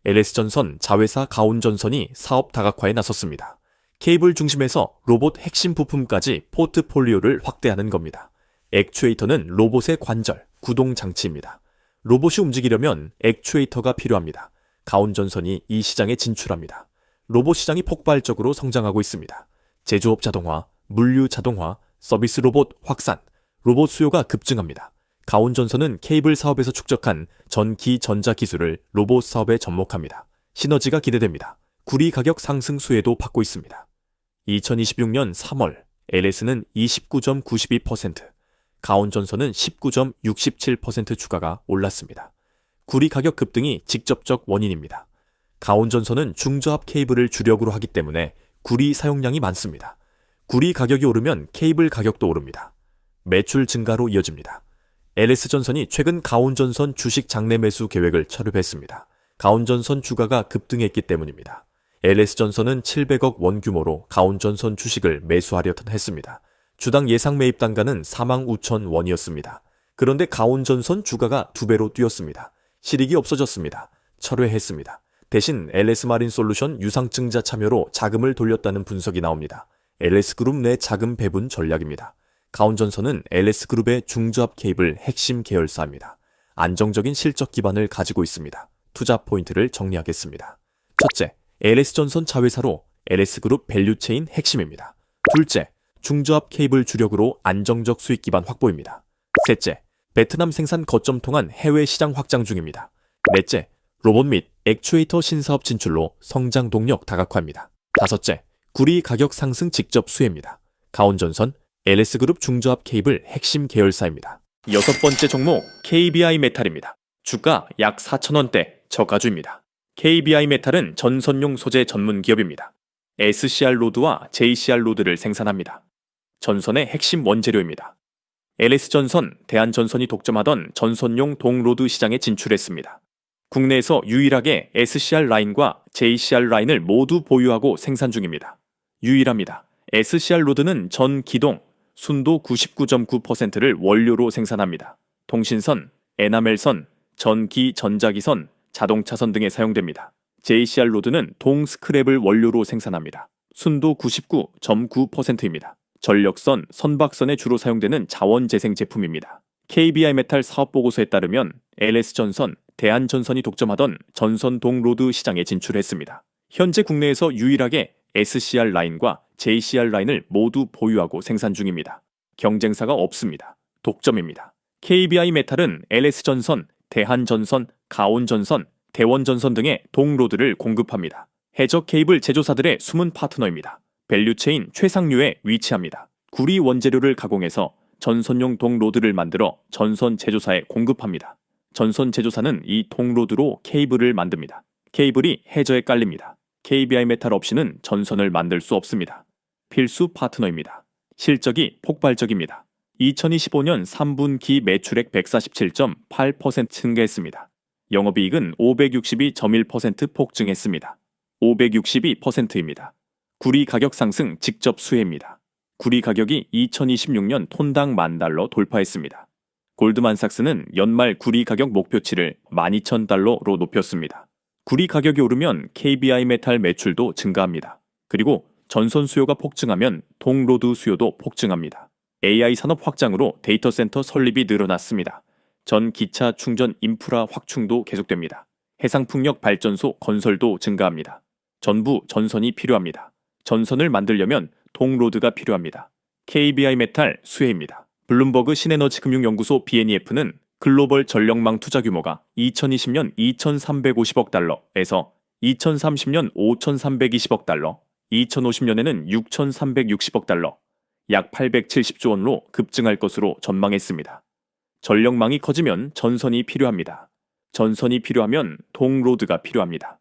LS전선 자회사 가온전선이 사업 다각화에 나섰습니다. 케이블 중심에서 로봇 핵심 부품까지 포트폴리오를 확대하는 겁니다. 액추에이터는 로봇의 관절, 구동 장치입니다. 로봇이 움직이려면 액추에이터가 필요합니다. 가온전선이 이 시장에 진출합니다. 로봇 시장이 폭발적으로 성장하고 있습니다. 제조업 자동화, 물류 자동화, 서비스 로봇 확산, 로봇 수요가 급증합니다. 가온전선은 케이블 사업에서 축적한 전기 전자 기술을 로봇 사업에 접목합니다. 시너지가 기대됩니다. 구리 가격 상승 수혜도 받고 있습니다. 2026년 3월 LS는 29.92%, 가온전선은 19.67% 주가가 올랐습니다. 구리 가격 급등이 직접적 원인입니다. 가온전선은 중저압 케이블을 주력으로 하기 때문에 구리 사용량이 많습니다. 구리 가격이 오르면 케이블 가격도 오릅니다. 매출 증가로 이어집니다. LS전선이 최근 가온전선 주식 장내 매수 계획을 철회했습니다. 가온전선 주가가 급등했기 때문입니다. LS전선은 700억 원 규모로 가온전선 주식을 매수하려 했습니다. 주당 예상 매입 단가는 45,000원이었습니다. 그런데 가온전선 주가가 2배로 뛰었습니다. 실익이 없어졌습니다. 철회했습니다. 대신 LS마린솔루션 유상증자 참여로 자금을 돌렸다는 분석이 나옵니다. LS그룹 내 자금 배분 전략입니다. 가온전선은 LS그룹의 중저압 케이블 핵심 계열사입니다. 안정적인 실적 기반을 가지고 있습니다. 투자 포인트를 정리하겠습니다. 첫째, LS전선 자회사로 LS그룹 밸류체인 핵심입니다. 둘째, 중저압 케이블 주력으로 안정적 수익 기반 확보입니다. 셋째, 베트남 생산 거점 통한 해외 시장 확장 중입니다. 넷째, 로봇 및 액추에이터 신사업 진출로 성장 동력 다각화입니다. 다섯째, 구리 가격 상승 직접 수혜입니다. 가온전선, LS그룹 중저압 케이블 핵심 계열사입니다. 여섯 번째 종목, KBI 메탈입니다. 주가 약 4,000원대 저가주입니다. KBI 메탈은 전선용 소재 전문 기업입니다. SCR 로드와 JCR 로드를 생산합니다. 전선의 핵심 원재료입니다. LS전선, 대한전선이 독점하던 전선용 동로드 시장에 진출했습니다. 국내에서 유일하게 SCR 라인과 JCR 라인을 모두 보유하고 생산 중입니다. 유일합니다. SCR 로드는 전 기동, 순도 99.9%를 원료로 생산합니다. 통신선, 에나멜선, 전기 전자기선, 자동차선 등에 사용됩니다. JCR 로드는 동 스크랩을 원료로 생산합니다. 순도 99.9%입니다. 전력선, 선박선에 주로 사용되는 자원재생 제품입니다. KBI 메탈 사업보고서에 따르면 LS전선, 대한전선이 독점하던 전선동 로드 시장에 진출했습니다. 현재 국내에서 유일하게 SCR 라인과 JCR 라인을 모두 보유하고 생산 중입니다. 경쟁사가 없습니다. 독점입니다. KBI 메탈은 LS전선, 대한전선, 가온전선, 대원전선 등의 동로드를 공급합니다. 해저 케이블 제조사들의 숨은 파트너입니다. 밸류체인 최상류에 위치합니다. 구리 원재료를 가공해서 전선용 동로드를 만들어 전선 제조사에 공급합니다. 전선 제조사는 이 동로드로 케이블을 만듭니다. 케이블이 해저에 깔립니다. KBI 메탈 없이는 전선을 만들 수 없습니다. 필수 파트너입니다. 실적이 폭발적입니다. 2025년 3분기 매출액 147.8% 증가했습니다. 영업이익은 562.1% 폭증했습니다. 562%입니다. 구리 가격 상승 직접 수혜입니다. 구리 가격이 2026년 톤당 $10,000 돌파했습니다. 골드만삭스는 연말 구리 가격 목표치를 12,000달러로 높였습니다. 구리 가격이 오르면 KBI 메탈 매출도 증가합니다. 그리고 전선 수요가 폭증하면 동로드 수요도 폭증합니다. AI 산업 확장으로 데이터 센터 설립이 늘어났습니다. 전 기차 충전 인프라 확충도 계속됩니다. 해상풍력 발전소 건설도 증가합니다. 전부 전선이 필요합니다. 전선을 만들려면 동로드가 필요합니다. KBI 메탈 수혜입니다. 블룸버그 신에너지 금융연구소 BNEF는 글로벌 전력망 투자 규모가 2020년 2,350억 달러에서 2030년 5,320억 달러, 2050년에는 6,360억 달러, 약 870조 원으로 급증할 것으로 전망했습니다. 전력망이 커지면 전선이 필요합니다. 전선이 필요하면 동로드가 필요합니다.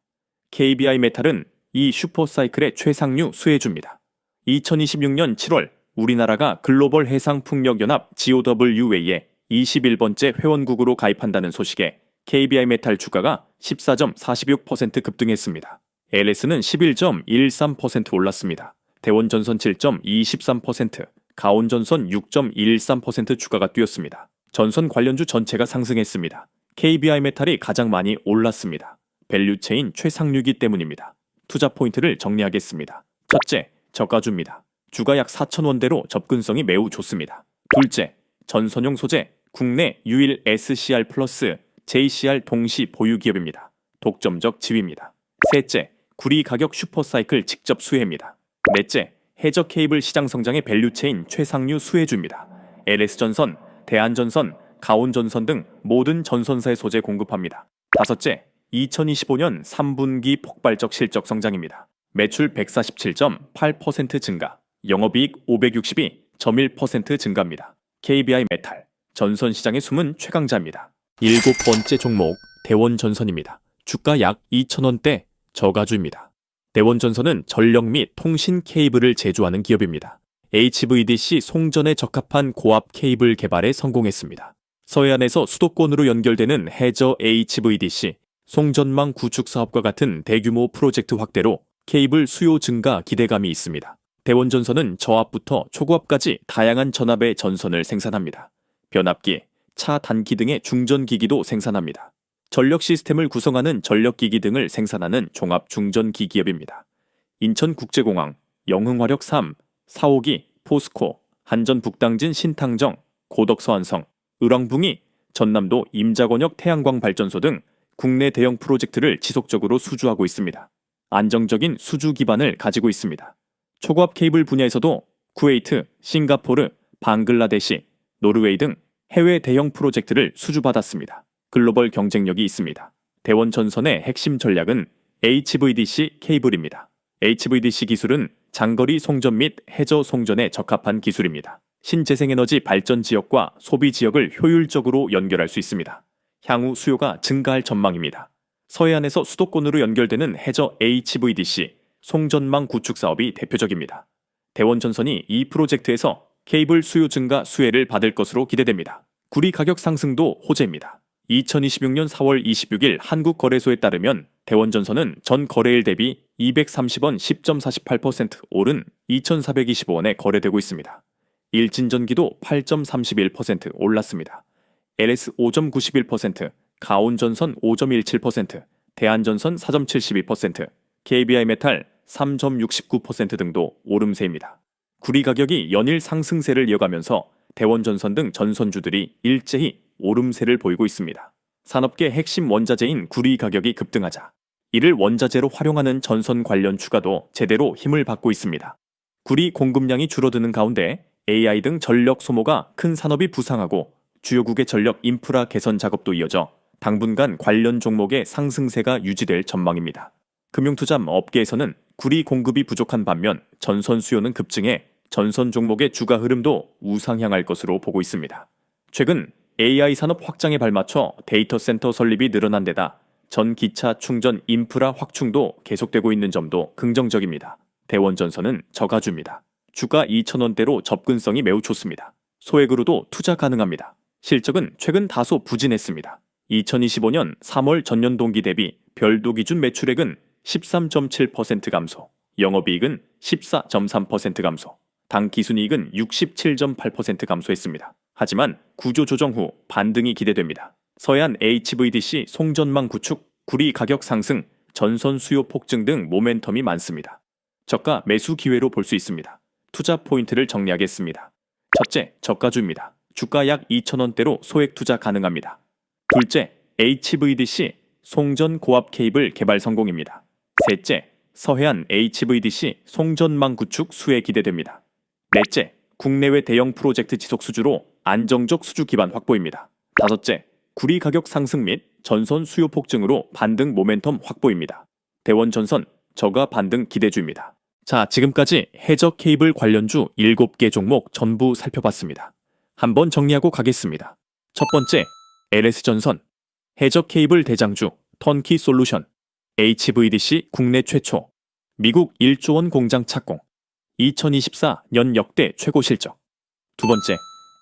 KBI 메탈은 이 슈퍼사이클의 최상류 수혜주입니다. 2026년 7월 우리나라가 글로벌 해상풍력연합 GOWA에 21번째 회원국으로 가입한다는 소식에 KBI 메탈 주가가 14.46% 급등했습니다. LS는 11.13% 올랐습니다. 대원전선 7.23%, 가온전선 6.13% 주가가 뛰었습니다. 전선 관련주 전체가 상승했습니다. KBI 메탈이 가장 많이 올랐습니다. 밸류체인 최상류이기 때문입니다. 투자 포인트를 정리하겠습니다. 첫째, 저가주입니다. 주가 약 4,000원대로 접근성이 매우 좋습니다. 둘째, 전선용 소재, 국내 유일 SCR 플러스 JCR 동시 보유 기업입니다. 독점적 지위입니다. 셋째, 구리 가격 슈퍼사이클 직접 수혜입니다. 넷째, 해저 케이블 시장 성장의 밸류체인 최상류 수혜주입니다. LS전선, 대한전선, 가온전선 등 모든 전선사의 소재 공급합니다. 다섯째, 2025년 3분기 폭발적 실적 성장입니다. 매출 147.8% 증가, 영업이익 562.1% 증가입니다. KBI 메탈, 전선시장의 숨은 최강자입니다. 일곱 번째 종목, 대원전선입니다. 주가 약 2,000원대, 저가주입니다. 대원전선은 전력 및 통신 케이블을 제조하는 기업입니다. HVDC 송전에 적합한 고압 케이블 개발에 성공했습니다. 서해안에서 수도권으로 연결되는 해저 HVDC 송전망 구축 사업과 같은 대규모 프로젝트 확대로 케이블 수요 증가 기대감이 있습니다. 대원전선은 저압부터 초고압까지 다양한 전압의 전선을 생산합니다. 변압기, 차 단기 등의 중전기기도 생산합니다. 전력 시스템을 구성하는 전력기기 등을 생산하는 종합 중전기 기업입니다. 인천국제공항, 영흥화력 3, 4호기, 포스코, 한전북당진 신탕정, 고덕서안성, 을왕붕이, 전남도 임자권역 태양광 발전소 등 국내 대형 프로젝트를 지속적으로 수주하고 있습니다. 안정적인 수주 기반을 가지고 있습니다. 초고압 케이블 분야에서도 쿠웨이트, 싱가포르, 방글라데시, 노르웨이 등 해외 대형 프로젝트를 수주받았습니다. 글로벌 경쟁력이 있습니다. 대원전선의 핵심 전략은 HVDC 케이블입니다. HVDC 기술은 장거리 송전 및 해저 송전에 적합한 기술입니다. 신재생에너지 발전 지역과 소비 지역을 효율적으로 연결할 수 있습니다. 향후 수요가 증가할 전망입니다. 서해안에서 수도권으로 연결되는 해저 HVDC 송전망 구축 사업이 대표적입니다. 대원전선이 이 프로젝트에서 케이블 수요 증가 수혜를 받을 것으로 기대됩니다. 구리 가격 상승도 호재입니다. 2026년 4월 26일 한국거래소에 따르면 대원전선은 전 거래일 대비 230원 10.48% 오른 2,425원에 거래되고 있습니다. 일진전기도 8.31% 올랐습니다. LS 5.91%, 가온전선 5.17%, 대한전선 4.72%, KBI 메탈 3.69% 등도 오름세입니다. 구리 가격이 연일 상승세를 이어가면서 대원전선 등 전선주들이 일제히 오름세를 보이고 있습니다. 산업계 핵심 원자재인 구리 가격이 급등하자 이를 원자재로 활용하는 전선 관련 주가도 제대로 힘을 받고 있습니다. 구리 공급량이 줄어드는 가운데 AI 등 전력 소모가 큰 산업이 부상하고 주요국의 전력 인프라 개선 작업도 이어져 당분간 관련 종목의 상승세가 유지될 전망입니다. 금융투자 업계에서는 구리 공급이 부족한 반면 전선 수요는 급증해 전선 종목의 주가 흐름도 우상향할 것으로 보고 있습니다. 최근 AI 산업 확장에 발맞춰 데이터 센터 설립이 늘어난 데다 전기차 충전 인프라 확충도 계속되고 있는 점도 긍정적입니다. 대원전선은 저가주입니다. 주가 2,000원대로 접근성이 매우 좋습니다. 소액으로도 투자 가능합니다. 실적은 최근 다소 부진했습니다. 2025년 3월 전년 동기 대비 별도 기준 매출액은 13.7% 감소, 영업이익은 14.3% 감소, 당 기순이익은 67.8% 감소했습니다. 하지만 구조조정 후 반등이 기대됩니다. 서해안 HVDC 송전망 구축, 구리 가격 상승, 전선 수요 폭증 등 모멘텀이 많습니다. 저가 매수 기회로 볼 수 있습니다. 투자 포인트를 정리하겠습니다. 첫째, 저가주입니다. 주가 약 2,000원대로 소액 투자 가능합니다. 둘째, HVDC 송전 고압 케이블 개발 성공입니다. 셋째, 서해안 HVDC 송전망 구축 수혜 기대됩니다. 넷째, 국내외 대형 프로젝트 지속 수주로 안정적 수주 기반 확보입니다. 다섯째, 구리 가격 상승 및 전선 수요 폭증으로 반등 모멘텀 확보입니다. 대원전선 저가 반등 기대주입니다. 자, 지금까지 해저 케이블 관련주 7개 종목 전부 살펴봤습니다. 한번 정리하고 가겠습니다. 첫 번째, LS전선, 해저 케이블 대장주, 턴키 솔루션, HVDC 국내 최초, 미국 1조 원 공장 착공, 2024년 역대 최고 실적. 두 번째,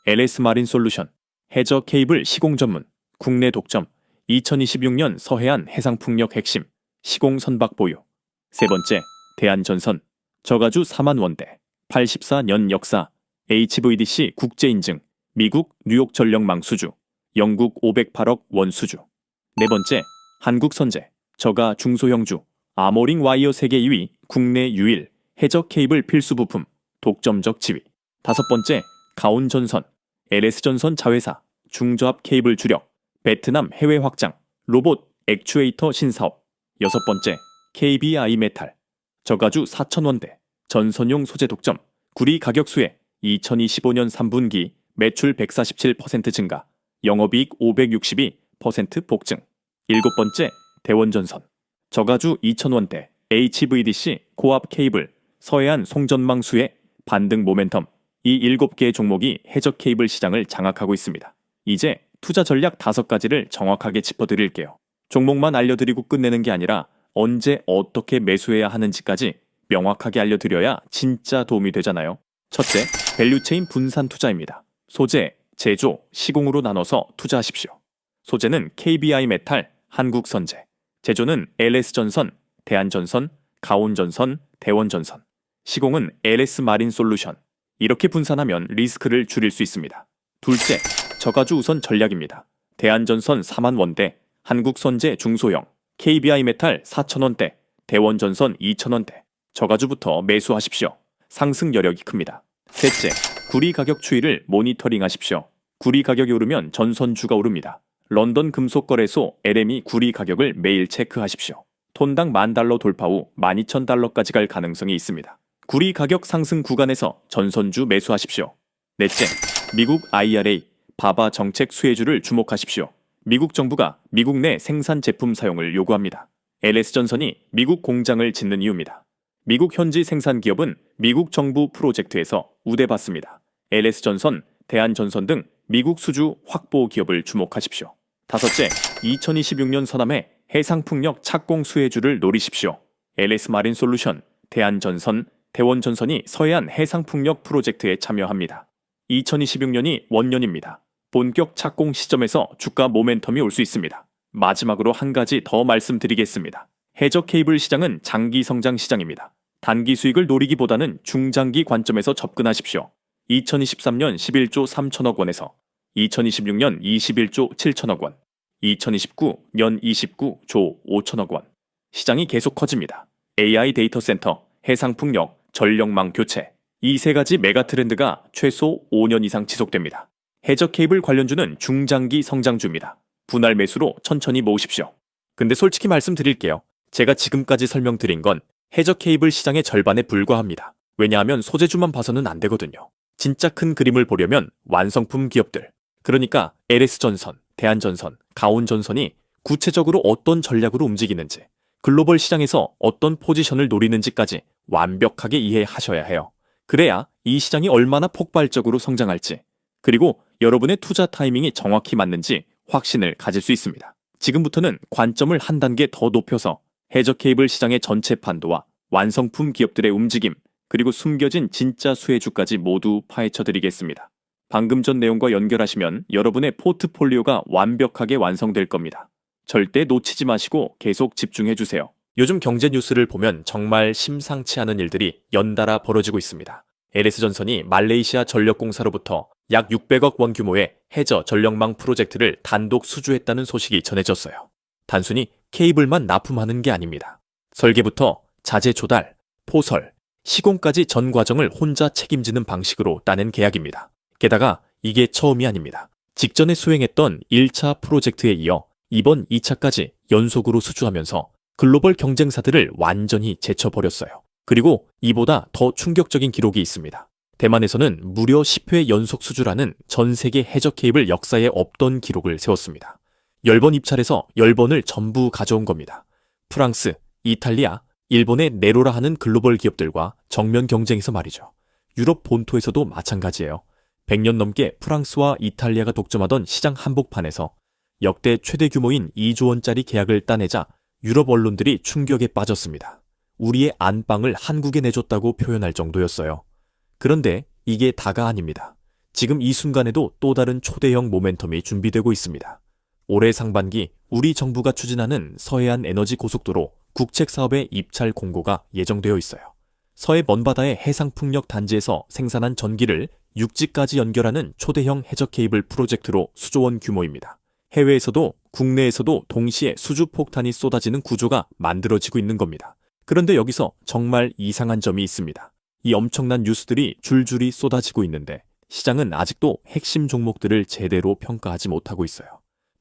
LS 마린 솔루션, 해저 케이블 시공 전문, 국내 독점, 2026년 서해안 해상풍력 핵심, 시공 선박 보유. 세 번째, 대한전선, 저가주 4만 원대, 84년 역사, HVDC 국제 인증, 미국 뉴욕 전력망 수주, 영국 508억 원 수주. 네 번째, 한국선제, 저가 중소형주, 아모링 와이어 세계 2위, 국내 유일, 해저 케이블 필수 부품, 독점적 지위. 다섯 번째, 가온전선, LS전선 자회사, 중저압 케이블 주력, 베트남 해외 확장, 로봇 액추에이터 신사업. 여섯 번째, KBI 메탈, 저가주 4,000원대, 전선용 소재 독점, 구리 가격 수혜, 2025년 3분기 매출 147% 증가, 영업이익 562% 복증. 일곱 번째, 대원전선, 저가주 2,000원대, HVDC 고압 케이블, 서해안 송전망 수혜, 반등 모멘텀. 이 7개의 종목이 해저 케이블 시장을 장악하고 있습니다. 이제 투자 전략 5가지를 정확하게 짚어드릴게요. 종목만 알려드리고 끝내는 게 아니라 언제 어떻게 매수해야 하는지까지 명확하게 알려드려야 진짜 도움이 되잖아요. 첫째, 밸류체인 분산 투자입니다. 소재, 제조, 시공으로 나눠서 투자하십시오. 소재는 KBI 메탈, 한국선제, 제조는 LS전선, 대한전선, 가온전선, 대원전선, 시공은 LS 마린 솔루션. 이렇게 분산하면 리스크를 줄일 수 있습니다. 둘째, 저가주 우선 전략입니다. 대한전선 4만 원대, 한국선제 중소형, KBI 메탈 4,000원대, 대원전선 2,000원대. 저가주부터 매수하십시오. 상승 여력이 큽니다. 셋째, 구리 가격 추이를 모니터링하십시오. 구리 가격이 오르면 전선주가 오릅니다. 런던 금속거래소 LME 구리 가격을 매일 체크하십시오. 톤당 $10,000 돌파 후 $12,000까지 갈 가능성이 있습니다. 구리 가격 상승 구간에서 전선주 매수하십시오. 넷째, 미국 IRA, 바바 정책 수혜주를 주목하십시오. 미국 정부가 미국 내 생산 제품 사용을 요구합니다. LS전선이 미국 공장을 짓는 이유입니다. 미국 현지 생산 기업은 미국 정부 프로젝트에서 우대받습니다. LS전선, 대한전선 등 미국 수주 확보 기업을 주목하십시오. 다섯째, 2026년 서남해 해상풍력 착공 수혜주를 노리십시오. LS 마린 솔루션, 대한전선, 대원전선이 서해안 해상풍력 프로젝트에 참여합니다. 2026년이 원년입니다. 본격 착공 시점에서 주가 모멘텀이 올 수 있습니다. 마지막으로 한 가지 더 말씀드리겠습니다. 해저 케이블 시장은 장기 성장 시장입니다. 단기 수익을 노리기보다는 중장기 관점에서 접근하십시오. 2023년 11조 3천억 원에서 2026년 21조 7천억 원, 2029년 29조 5천억 원. 시장이 계속 커집니다. AI 데이터 센터, 해상풍력, 전력망 교체. 이 세 가지 메가 트렌드가 최소 5년 이상 지속됩니다. 해저 케이블 관련주는 중장기 성장주입니다. 분할 매수로 천천히 모으십시오. 근데 솔직히 말씀드릴게요. 제가 지금까지 설명드린 건 해저 케이블 시장의 절반에 불과합니다. 왜냐하면 소재주만 봐서는 안 되거든요. 진짜 큰 그림을 보려면 완성품 기업들, 그러니까 LS전선, 대한전선, 가온전선이 구체적으로 어떤 전략으로 움직이는지, 글로벌 시장에서 어떤 포지션을 노리는지까지 완벽하게 이해하셔야 해요. 그래야 이 시장이 얼마나 폭발적으로 성장할지, 그리고 여러분의 투자 타이밍이 정확히 맞는지 확신을 가질 수 있습니다. 지금부터는 관점을 한 단계 더 높여서 해저 케이블 시장의 전체 판도와 완성품 기업들의 움직임, 그리고 숨겨진 진짜 수혜주까지 모두 파헤쳐 드리겠습니다. 방금 전 내용과 연결하시면 여러분의 포트폴리오가 완벽하게 완성될 겁니다. 절대 놓치지 마시고 계속 집중해 주세요. 요즘 경제 뉴스를 보면 정말 심상치 않은 일들이 연달아 벌어지고 있습니다. LS전선이 말레이시아 전력공사로부터 약 600억 원 규모의 해저 전력망 프로젝트를 단독 수주했다는 소식이 전해졌어요. 단순히 케이블만 납품하는 게 아닙니다. 설계부터 자재 조달, 포설, 시공까지 전 과정을 혼자 책임지는 방식으로 따낸 계약입니다. 게다가 이게 처음이 아닙니다. 직전에 수행했던 1차 프로젝트에 이어 이번 2차까지 연속으로 수주하면서 글로벌 경쟁사들을 완전히 제쳐버렸어요. 그리고 이보다 더 충격적인 기록이 있습니다. 대만에서는 무려 10회 연속 수주라는 전 세계 해저 케이블 역사에 없던 기록을 세웠습니다. 10번 입찰에서 10번을 전부 가져온 겁니다. 프랑스, 이탈리아, 일본의 네로라 하는 글로벌 기업들과 정면 경쟁에서 말이죠. 유럽 본토에서도 마찬가지예요. 100년 넘게 프랑스와 이탈리아가 독점하던 시장 한복판에서 역대 최대 규모인 2조 원짜리 계약을 따내자 유럽 언론들이 충격에 빠졌습니다. 우리의 안방을 한국에 내줬다고 표현할 정도였어요. 그런데 이게 다가 아닙니다. 지금 이 순간에도 또 다른 초대형 모멘텀이 준비되고 있습니다. 올해 상반기 우리 정부가 추진하는 서해안 에너지 고속도로 국책 사업의 입찰 공고가 예정되어 있어요. 서해 먼바다의 해상풍력 단지에서 생산한 전기를 육지까지 연결하는 초대형 해저 케이블 프로젝트로 수조원 규모입니다. 해외에서도 국내에서도 동시에 수주 폭탄이 쏟아지는 구조가 만들어지고 있는 겁니다. 그런데 여기서 정말 이상한 점이 있습니다. 이 엄청난 뉴스들이 줄줄이 쏟아지고 있는데 시장은 아직도 핵심 종목들을 제대로 평가하지 못하고 있어요.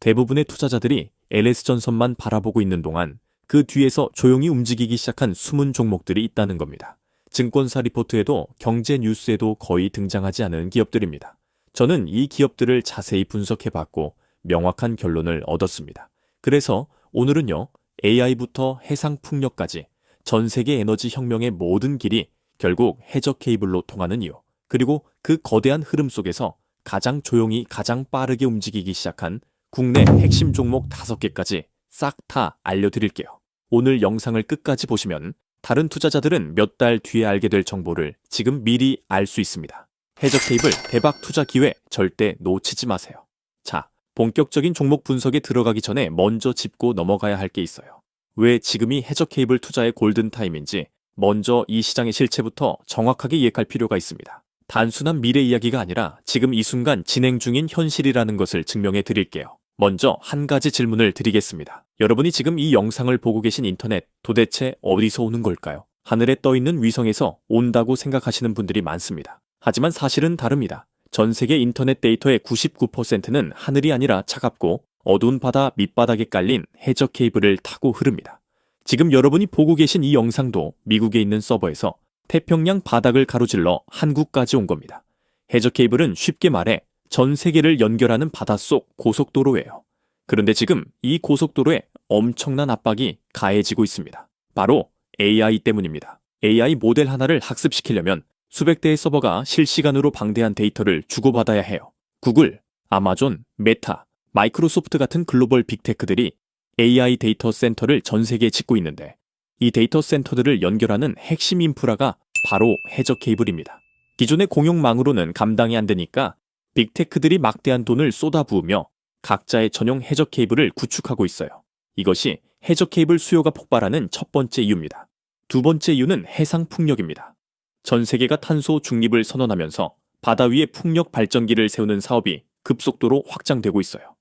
대부분의 투자자들이 LS전선만 바라보고 있는 동안 그 뒤에서 조용히 움직이기 시작한 숨은 종목들이 있다는 겁니다. 증권사 리포트에도 경제 뉴스에도 거의 등장하지 않은 기업들입니다. 저는 이 기업들을 자세히 분석해봤고 명확한 결론을 얻었습니다. 그래서 오늘은요, AI부터 해상풍력까지 전 세계 에너지 혁명의 모든 길이 결국 해저 케이블로 통하는 이유, 그리고 그 거대한 흐름 속에서 가장 조용히 가장 빠르게 움직이기 시작한 국내 핵심 종목 5개까지 싹 다 알려드릴게요. 오늘 영상을 끝까지 보시면 다른 투자자들은 몇 달 뒤에 알게 될 정보를 지금 미리 알 수 있습니다. 해저 케이블 대박 투자 기회 절대 놓치지 마세요. 자, 본격적인 종목 분석에 들어가기 전에 먼저 짚고 넘어가야 할 게 있어요. 왜 지금이 해저 케이블 투자의 골든타임인지 먼저 이 시장의 실체부터 정확하게 이해할 필요가 있습니다. 단순한 미래 이야기가 아니라 지금 이 순간 진행 중인 현실이라는 것을 증명해 드릴게요. 먼저 한 가지 질문을 드리겠습니다. 여러분이 지금 이 영상을 보고 계신 인터넷 도대체 어디서 오는 걸까요? 하늘에 떠 있는 위성에서 온다고 생각하시는 분들이 많습니다. 하지만 사실은 다릅니다. 전 세계 인터넷 데이터의 99%는 하늘이 아니라 차갑고 어두운 바다 밑바닥에 깔린 해저 케이블을 타고 흐릅니다. 지금 여러분이 보고 계신 이 영상도 미국에 있는 서버에서 태평양 바닥을 가로질러 한국까지 온 겁니다. 해저 케이블은 쉽게 말해 전 세계를 연결하는 바닷속 고속도로예요. 그런데 지금 이 고속도로에 엄청난 압박이 가해지고 있습니다. 바로 AI 때문입니다. AI 모델 하나를 학습시키려면 수백 대의 서버가 실시간으로 방대한 데이터를 주고받아야 해요. 구글, 아마존, 메타, 마이크로소프트 같은 글로벌 빅테크들이 AI 데이터 센터를 전 세계에 짓고 있는데 이 데이터 센터들을 연결하는 핵심 인프라가 바로 해저 케이블입니다. 기존의 공용망으로는 감당이 안 되니까 빅테크들이 막대한 돈을 쏟아부으며 각자의 전용 해저 케이블을 구축하고 있어요. 이것이 해저 케이블 수요가 폭발하는 첫 번째 이유입니다. 두 번째 이유는 해상 풍력입니다. 전 세계가 탄소 중립을 선언하면서 바다 위에 풍력 발전기를 세우는 사업이 급속도로 확장되고 있어요.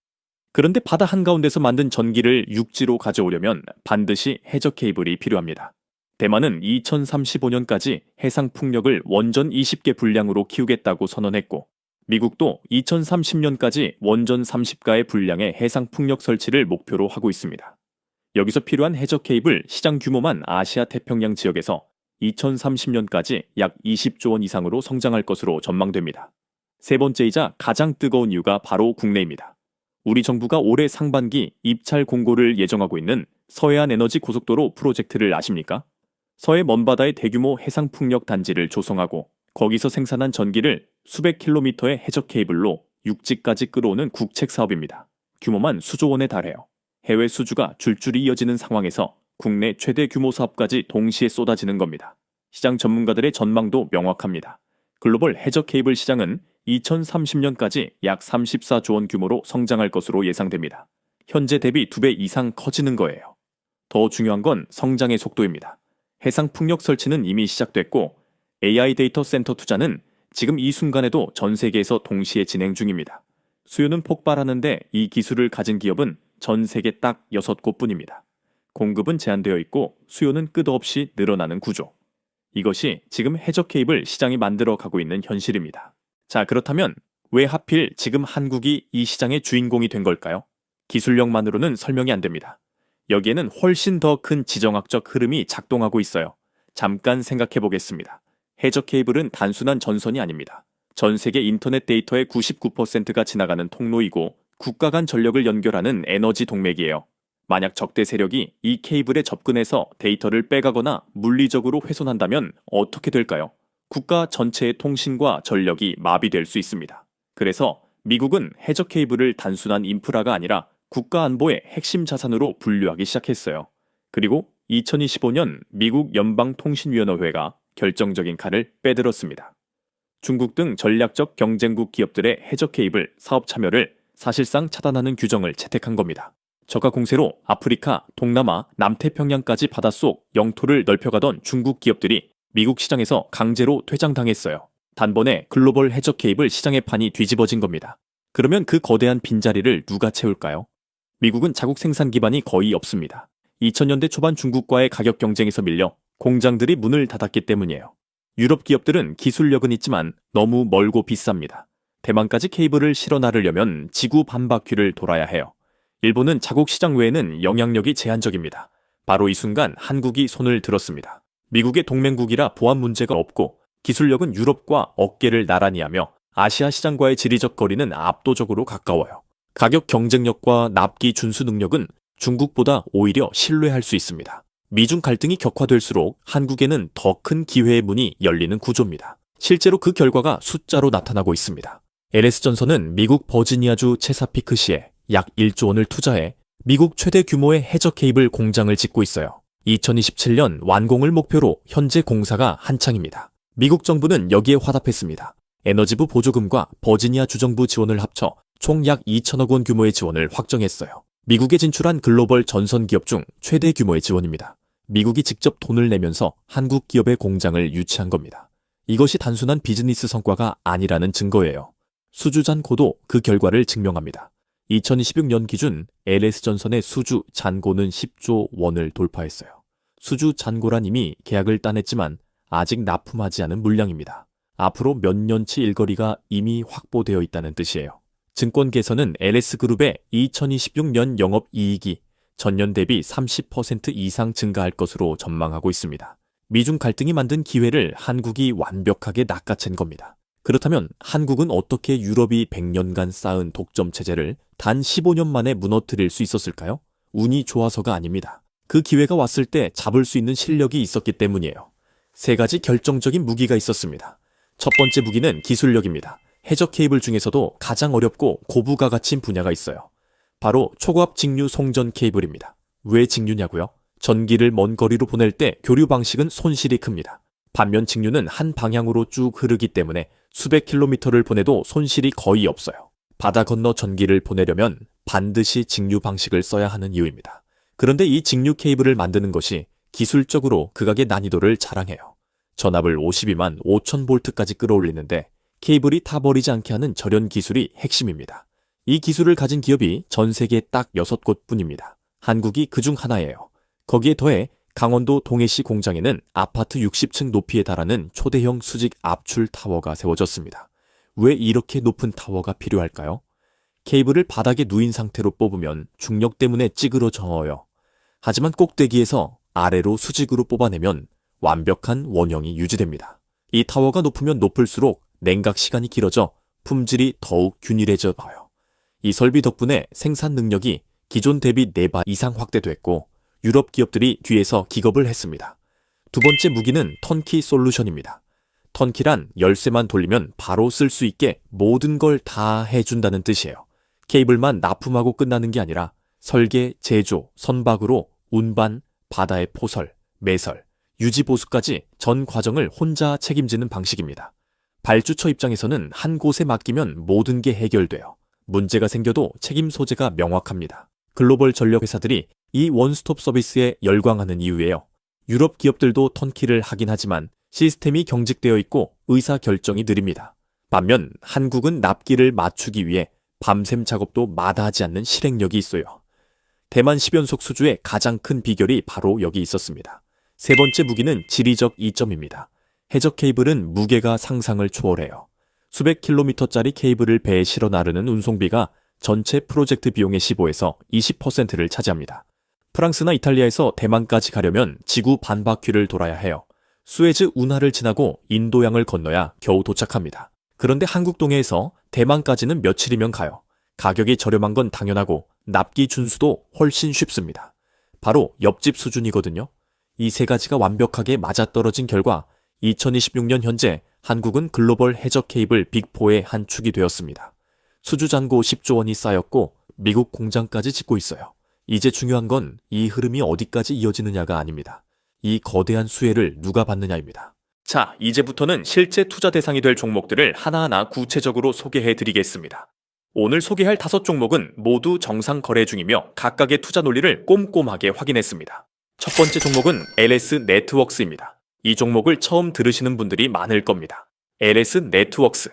그런데 바다 한가운데서 만든 전기를 육지로 가져오려면 반드시 해저 케이블이 필요합니다. 대만은 2035년까지 해상 풍력을 원전 20개 분량으로 키우겠다고 선언했고 미국도 2030년까지 원전 30가의 분량의 해상 풍력 설치를 목표로 하고 있습니다. 여기서 필요한 해저 케이블 시장 규모만 아시아 태평양 지역에서 2030년까지 약 20조 원 이상으로 성장할 것으로 전망됩니다. 세 번째이자 가장 뜨거운 이유가 바로 국내입니다. 우리 정부가 올해 상반기 입찰 공고를 예정하고 있는 서해안 에너지 고속도로 프로젝트를 아십니까? 서해 먼바다의 대규모 해상풍력 단지를 조성하고 거기서 생산한 전기를 수백 킬로미터의 해저 케이블로 육지까지 끌어오는 국책 사업입니다. 규모만 수조 원에 달해요. 해외 수주가 줄줄이 이어지는 상황에서 국내 최대 규모 사업까지 동시에 쏟아지는 겁니다. 시장 전문가들의 전망도 명확합니다. 글로벌 해저 케이블 시장은 2030년까지 약 34조 원 규모로 성장할 것으로 예상됩니다. 현재 대비 2배 이상 커지는 거예요. 더 중요한 건 성장의 속도입니다. 해상 풍력 설치는 이미 시작됐고 AI 데이터 센터 투자는 지금 이 순간에도 전 세계에서 동시에 진행 중입니다. 수요는 폭발하는데 이 기술을 가진 기업은 전 세계 딱 6곳뿐입니다. 공급은 제한되어 있고 수요는 끝없이 늘어나는 구조. 이것이 지금 해저 케이블 시장이 만들어 가고 있는 현실입니다. 자, 그렇다면 왜 하필 지금 한국이 이 시장의 주인공이 된 걸까요? 기술력만으로는 설명이 안 됩니다. 여기에는 훨씬 더 큰 지정학적 흐름이 작동하고 있어요. 잠깐 생각해 보겠습니다. 해저 케이블은 단순한 전선이 아닙니다. 전 세계 인터넷 데이터의 99%가 지나가는 통로이고 국가 간 전력을 연결하는 에너지 동맥이에요. 만약 적대 세력이 이 케이블에 접근해서 데이터를 빼가거나 물리적으로 훼손한다면 어떻게 될까요? 국가 전체의 통신과 전력이 마비될 수 있습니다. 그래서 미국은 해저 케이블을 단순한 인프라가 아니라 국가 안보의 핵심 자산으로 분류하기 시작했어요. 그리고 2025년 미국 연방통신위원회가 결정적인 칼을 빼들었습니다. 중국 등 전략적 경쟁국 기업들의 해저 케이블 사업 참여를 사실상 차단하는 규정을 채택한 겁니다. 저가 공세로 아프리카, 동남아, 남태평양까지 바닷속 영토를 넓혀가던 중국 기업들이 미국 시장에서 강제로 퇴장당했어요. 단번에 글로벌 해저 케이블 시장의 판이 뒤집어진 겁니다. 그러면 그 거대한 빈자리를 누가 채울까요? 미국은 자국 생산 기반이 거의 없습니다. 2000년대 초반 중국과의 가격 경쟁에서 밀려 공장들이 문을 닫았기 때문이에요. 유럽 기업들은 기술력은 있지만 너무 멀고 비쌉니다. 대만까지 케이블을 실어 나르려면 지구 반바퀴를 돌아야 해요. 일본은 자국 시장 외에는 영향력이 제한적입니다. 바로 이 순간 한국이 손을 들었습니다. 미국의 동맹국이라 보안 문제가 없고 기술력은 유럽과 어깨를 나란히 하며 아시아 시장과의 지리적 거리는 압도적으로 가까워요. 가격 경쟁력과 납기 준수 능력은 중국보다 오히려 신뢰할 수 있습니다. 미중 갈등이 격화될수록 한국에는 더 큰 기회의 문이 열리는 구조입니다. 실제로 그 결과가 숫자로 나타나고 있습니다. LS전선은 미국 버지니아주 체사피크시에 약 1조 원을 투자해 미국 최대 규모의 해저 케이블 공장을 짓고 있어요. 2027년 완공을 목표로 현재 공사가 한창입니다. 미국 정부는 여기에 화답했습니다. 에너지부 보조금과 버지니아 주정부 지원을 합쳐 총 약 2천억 원 규모의 지원을 확정했어요. 미국에 진출한 글로벌 전선 기업 중 최대 규모의 지원입니다. 미국이 직접 돈을 내면서 한국 기업의 공장을 유치한 겁니다. 이것이 단순한 비즈니스 성과가 아니라는 증거예요. 수주 잔고도 그 결과를 증명합니다. 2026년 기준 LS전선의 수주 잔고는 10조 원을 돌파했어요. 수주 잔고란 이미 계약을 따냈지만 아직 납품하지 않은 물량입니다. 앞으로 몇 년치 일거리가 이미 확보되어 있다는 뜻이에요. 증권계에서는 LS그룹의 2026년 영업이익이 전년 대비 30% 이상 증가할 것으로 전망하고 있습니다. 미중 갈등이 만든 기회를 한국이 완벽하게 낚아챈 겁니다. 그렇다면 한국은 어떻게 유럽이 100년간 쌓은 독점 체제를 단 15년 만에 무너뜨릴 수 있었을까요? 운이 좋아서가 아닙니다. 그 기회가 왔을 때 잡을 수 있는 실력이 있었기 때문이에요. 세 가지 결정적인 무기가 있었습니다. 첫 번째 무기는 기술력입니다. 해저 케이블 중에서도 가장 어렵고 고부가 가치인 분야가 있어요. 바로 초고압 직류 송전 케이블입니다. 왜 직류냐고요? 전기를 먼 거리로 보낼 때 교류 방식은 손실이 큽니다. 반면 직류는 한 방향으로 쭉 흐르기 때문에 수백 킬로미터를 보내도 손실이 거의 없어요. 바다 건너 전기를 보내려면 반드시 직류 방식을 써야 하는 이유입니다. 그런데 이 직류 케이블을 만드는 것이 기술적으로 극악의 난이도를 자랑해요. 전압을 52만 5천 볼트까지 끌어올리는데 케이블이 타버리지 않게 하는 절연 기술이 핵심입니다. 이 기술을 가진 기업이 전 세계에 딱 6곳뿐입니다. 한국이 그중 하나예요. 거기에 더해 강원도 동해시 공장에는 아파트 60층 높이에 달하는 초대형 수직 압출 타워가 세워졌습니다. 왜 이렇게 높은 타워가 필요할까요? 케이블을 바닥에 누인 상태로 뽑으면 중력 때문에 찌그러져요. 하지만 꼭대기에서 아래로 수직으로 뽑아내면 완벽한 원형이 유지됩니다. 이 타워가 높으면 높을수록 냉각 시간이 길어져 품질이 더욱 균일해져 봐요. 이 설비 덕분에 생산 능력이 기존 대비 4배 이상 확대됐고 유럽 기업들이 뒤에서 기겁을 했습니다. 두 번째 무기는 턴키 솔루션입니다. 턴키란 열쇠만 돌리면 바로 쓸 수 있게 모든 걸 다 해준다는 뜻이에요. 케이블만 납품하고 끝나는 게 아니라 설계, 제조, 선박으로 운반, 바다의 포설, 매설, 유지 보수까지 전 과정을 혼자 책임지는 방식입니다. 발주처 입장에서는 한 곳에 맡기면 모든 게 해결돼요. 문제가 생겨도 책임 소재가 명확합니다. 글로벌 전력 회사들이 이 원스톱 서비스에 열광하는 이유예요. 유럽 기업들도 턴키를 하긴 하지만 시스템이 경직되어 있고 의사 결정이 느립니다. 반면 한국은 납기를 맞추기 위해 밤샘 작업도 마다하지 않는 실행력이 있어요. 대만 10연속 수주의 가장 큰 비결이 바로 여기 있었습니다. 세 번째 무기는 지리적 이점입니다. 해적 케이블은 무게가 상상을 초월해요. 수백 킬로미터짜리 케이블을 배에 실어 나르는 운송비가 전체 프로젝트 비용의 15에서 20%를 차지합니다. 프랑스나 이탈리아에서 대만까지 가려면 지구 반바퀴를 돌아야 해요. 수에즈 운하를 지나고 인도양을 건너야 겨우 도착합니다. 그런데 한국 동해에서 대만까지는 며칠이면 가요. 가격이 저렴한 건 당연하고 납기 준수도 훨씬 쉽습니다. 바로 옆집 수준이거든요. 이 세 가지가 완벽하게 맞아떨어진 결과 2026년 현재 한국은 글로벌 해적 케이블 빅4의 한 축이 되었습니다. 수주 잔고 10조 원이 쌓였고 미국 공장까지 짓고 있어요. 이제 중요한 건 이 흐름이 어디까지 이어지느냐가 아닙니다. 이 거대한 수혜를 누가 받느냐입니다. 자, 이제부터는 실제 투자 대상이 될 종목들을 하나하나 구체적으로 소개해 드리겠습니다. 오늘 소개할 5종목은 모두 정상 거래 중이며 각각의 투자 논리를 꼼꼼하게 확인했습니다. 첫 번째 종목은 LS 네트웍스입니다. 이 종목을 처음 들으시는 분들이 많을 겁니다. LS 네트웍스.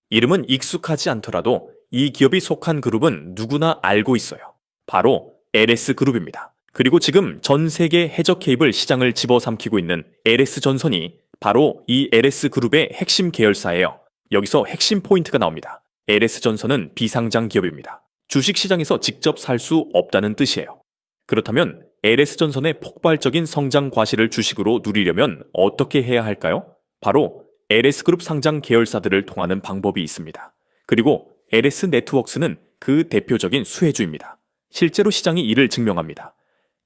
이름은 익숙하지 않더라도 이 기업이 속한 그룹은 누구나 알고 있어요. 바로 LS그룹입니다. 그리고 지금 전 세계 해적 케이블 시장을 집어삼키고 있는 LS전선이 바로 이 LS그룹의 핵심 계열사예요. 여기서 핵심 포인트가 나옵니다. LS전선은 비상장 기업입니다. 주식시장에서 직접 살 수 없다는 뜻이에요. 그렇다면 LS전선의 폭발적인 성장 과실을 주식으로 누리려면 어떻게 해야 할까요? 바로 LS그룹 상장 계열사들을 통하는 방법이 있습니다. 그리고 LS네트웍스는 그 대표적인 수혜주입니다. 실제로 시장이 이를 증명합니다.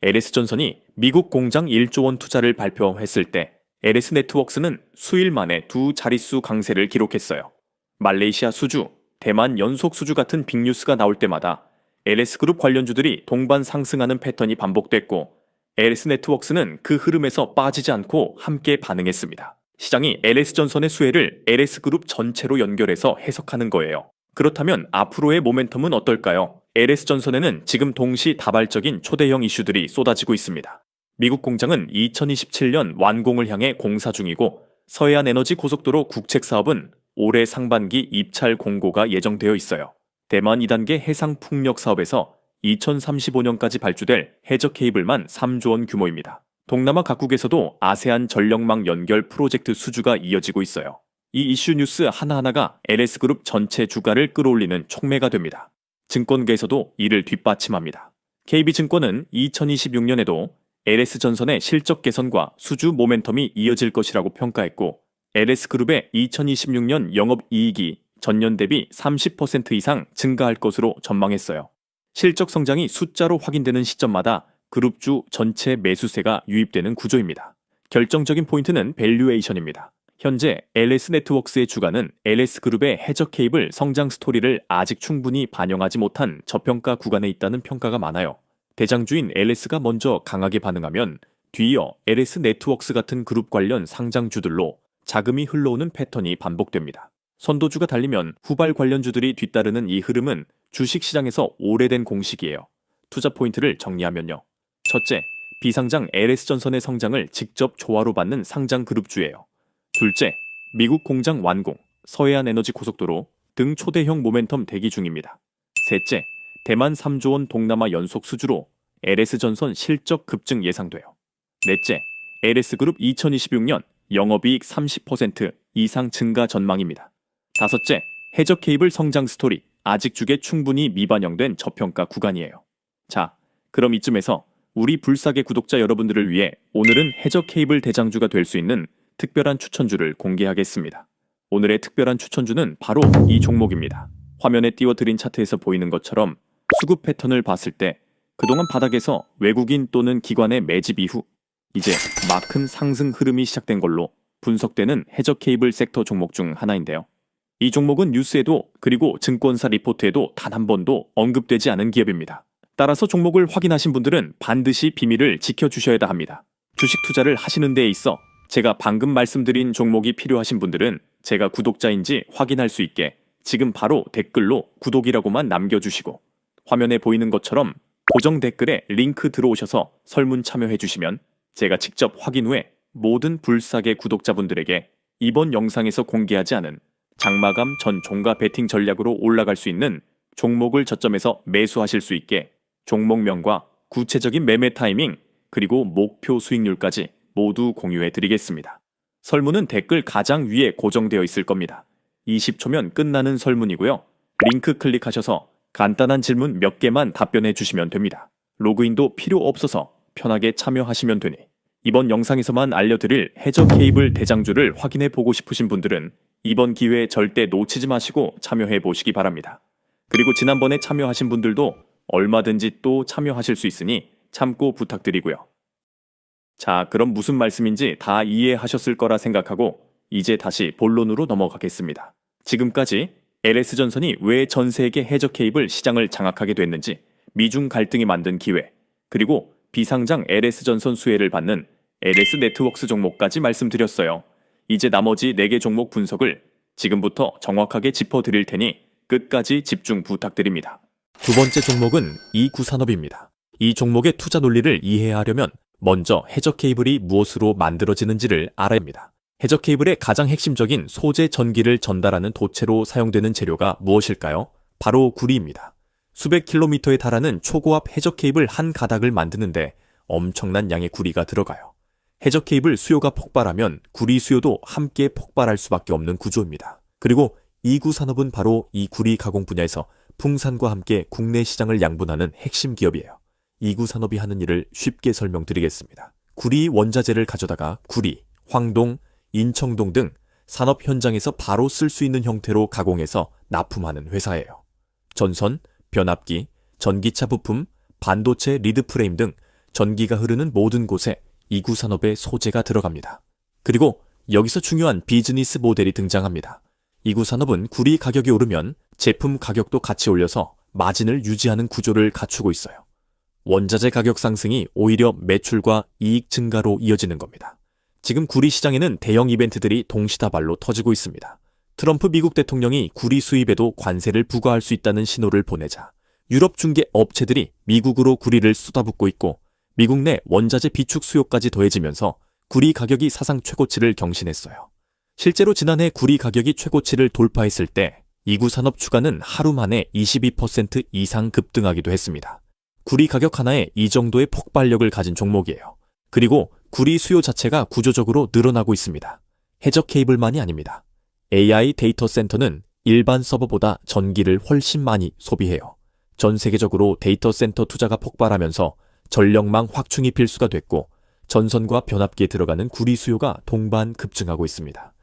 LS전선이 미국 공장 1조 원 투자를 발표했을 때 LS네트웍스는 수일 만에 두 자릿수 강세를 기록했어요. 말레이시아 수주, 대만 연속 수주 같은 빅뉴스가 나올 때마다 LS그룹 관련주들이 동반 상승하는 패턴이 반복됐고 LS네트웍스는 그 흐름에서 빠지지 않고 함께 반응했습니다. 시장이 LS전선의 수혜를 LS그룹 전체로 연결해서 해석하는 거예요. 그렇다면 앞으로의 모멘텀은 어떨까요? LS전선에는 지금 동시다발적인 초대형 이슈들이 쏟아지고 있습니다. 미국 공장은 2027년 완공을 향해 공사 중이고 서해안 에너지 고속도로 국책 사업은 올해 상반기 입찰 공고가 예정되어 있어요. 대만 2단계 해상 풍력 사업에서 2035년까지 발주될 해적 케이블만 3조 원 규모입니다. 동남아 각국에서도 아세안 전력망 연결 프로젝트 수주가 이어지고 있어요. 이 이슈 뉴스 하나하나가 LS그룹 전체 주가를 끌어올리는 촉매가 됩니다. 증권계에서도 이를 뒷받침합니다. KB증권은 2026년에도 LS전선의 실적 개선과 수주 모멘텀이 이어질 것이라고 평가했고 LS그룹의 2026년 영업이익이 전년 대비 30% 이상 증가할 것으로 전망했어요. 실적 성장이 숫자로 확인되는 시점마다 그룹주 전체 매수세가 유입되는 구조입니다. 결정적인 포인트는 밸류에이션입니다. 현재 LS네트웍스의 주가는 LS그룹의 해적 케이블 성장 스토리를 아직 충분히 반영하지 못한 저평가 구간에 있다는 평가가 많아요. 대장주인 LS가 먼저 강하게 반응하면 뒤이어 LS네트웍스 같은 그룹 관련 상장주들로 자금이 흘러오는 패턴이 반복됩니다. 선도주가 달리면 후발 관련주들이 뒤따르는 이 흐름은 주식시장에서 오래된 공식이에요. 투자 포인트를 정리하면요. 첫째, 비상장 LS전선의 성장을 직접 조화로 받는 상장 그룹주예요. 둘째, 미국 공장 완공, 서해안 에너지 고속도로 등 초대형 모멘텀 대기 중입니다. 셋째, 대만 3조 원 동남아 연속 수주로 LS전선 실적 급증 예상돼요. 넷째, LS그룹 2026년 영업이익 30% 이상 증가 전망입니다. 다섯째, 해적 케이블 성장 스토리, 아직 주게 충분히 미반영된 저평가 구간이에요. 자, 그럼 이쯤에서 우리 불사계 구독자 여러분들을 위해 오늘은 해적 케이블 대장주가 될 수 있는 특별한 추천주를 공개하겠습니다. 오늘의 특별한 추천주는 바로 이 종목입니다. 화면에 띄워드린 차트에서 보이는 것처럼 수급 패턴을 봤을 때 그동안 바닥에서 외국인 또는 기관의 매집 이후 이제 막 큰 상승 흐름이 시작된 걸로 분석되는 해저 케이블 섹터 종목 중 하나인데요. 이 종목은 뉴스에도 그리고 증권사 리포트에도 단 한 번도 언급되지 않은 기업입니다. 따라서 종목을 확인하신 분들은 반드시 비밀을 지켜주셔야 합니다. 주식 투자를 하시는 데에 있어 제가 방금 말씀드린 종목이 필요하신 분들은 제가 구독자인지 확인할 수 있게 지금 바로 댓글로 구독이라고만 남겨주시고 화면에 보이는 것처럼 고정 댓글에 링크 들어오셔서 설문 참여해 주시면 제가 직접 확인 후에 모든 불사계 구독자분들에게 이번 영상에서 공개하지 않은 장마감 전 종가 베팅 전략으로 올라갈 수 있는 종목을 저점에서 매수하실 수 있게 종목명과 구체적인 매매 타이밍 그리고 목표 수익률까지 모두 공유해 드리겠습니다. 설문은 댓글 가장 위에 고정되어 있을 겁니다. 20초면 끝나는 설문이고요. 링크 클릭하셔서 간단한 질문 몇 개만 답변해 주시면 됩니다. 로그인도 필요 없어서 편하게 참여하시면 되니 이번 영상에서만 알려드릴 해저 케이블 대장주를 확인해 보고 싶으신 분들은 이번 기회에 절대 놓치지 마시고 참여해 보시기 바랍니다. 그리고 지난번에 참여하신 분들도 얼마든지 또 참여하실 수 있으니 참고 부탁드리고요. 자, 그럼 무슨 말씀인지 다 이해하셨을 거라 생각하고 이제 다시 본론으로 넘어가겠습니다. 지금까지 LS전선이 왜 전 세계 해저 케이블 시장을 장악하게 됐는지, 미중 갈등이 만든 기회, 그리고 비상장 LS전선 수혜를 받는 LS네트웍스 종목까지 말씀드렸어요. 이제 나머지 4개 종목 분석을 지금부터 정확하게 짚어드릴 테니 끝까지 집중 부탁드립니다. 두 번째 종목은 이구산업입니다. 이 종목의 투자 논리를 이해하려면 먼저 해저 케이블이 무엇으로 만들어지는지를 알아야 합니다. 해저 케이블의 가장 핵심적인 소재 전기를 전달하는 도체로 사용되는 재료가 무엇일까요? 바로 구리입니다. 수백 킬로미터에 달하는 초고압 해저 케이블 한 가닥을 만드는데 엄청난 양의 구리가 들어가요. 해저 케이블 수요가 폭발하면 구리 수요도 함께 폭발할 수밖에 없는 구조입니다. 그리고 이구산업은 바로 이 구리 가공 분야에서 풍산과 함께 국내 시장을 양분하는 핵심 기업이에요. 이구산업이 하는 일을 쉽게 설명드리겠습니다. 구리 원자재를 가져다가 구리, 황동, 인청동 등 산업 현장에서 바로 쓸 수 있는 형태로 가공해서 납품하는 회사예요. 전선, 변압기, 전기차 부품, 반도체 리드 프레임 등 전기가 흐르는 모든 곳에 이구산업의 소재가 들어갑니다. 그리고 여기서 중요한 비즈니스 모델이 등장합니다. 이구산업은 구리 가격이 오르면 제품 가격도 같이 올려서 마진을 유지하는 구조를 갖추고 있어요. 원자재 가격 상승이 오히려 매출과 이익 증가로 이어지는 겁니다. 지금 구리 시장에는 대형 이벤트들이 동시다발로 터지고 있습니다. 트럼프 미국 대통령이 구리 수입에도 관세를 부과할 수 있다는 신호를 보내자 유럽 중개 업체들이 미국으로 구리를 쏟아붓고 있고 미국 내 원자재 비축 수요까지 더해지면서 구리 가격이 사상 최고치를 경신했어요. 실제로 지난해 구리 가격이 최고치를 돌파했을 때 이구산업 주가는 하루 만에 22% 이상 급등하기도 했습니다. 구리 가격 하나에 이 정도의 폭발력을 가진 종목이에요. 그리고 구리 수요 자체가 구조적으로 늘어나고 있습니다. 해저 케이블만이 아닙니다. AI 데이터 센터는 일반 서버보다 전기를 훨씬 많이 소비해요. 전 세계적으로 데이터 센터 투자가 폭발하면서 전력망 확충이 필수가 됐고 전선과 변압기에 들어가는 구리 수요가 동반 급증하고 있습니다.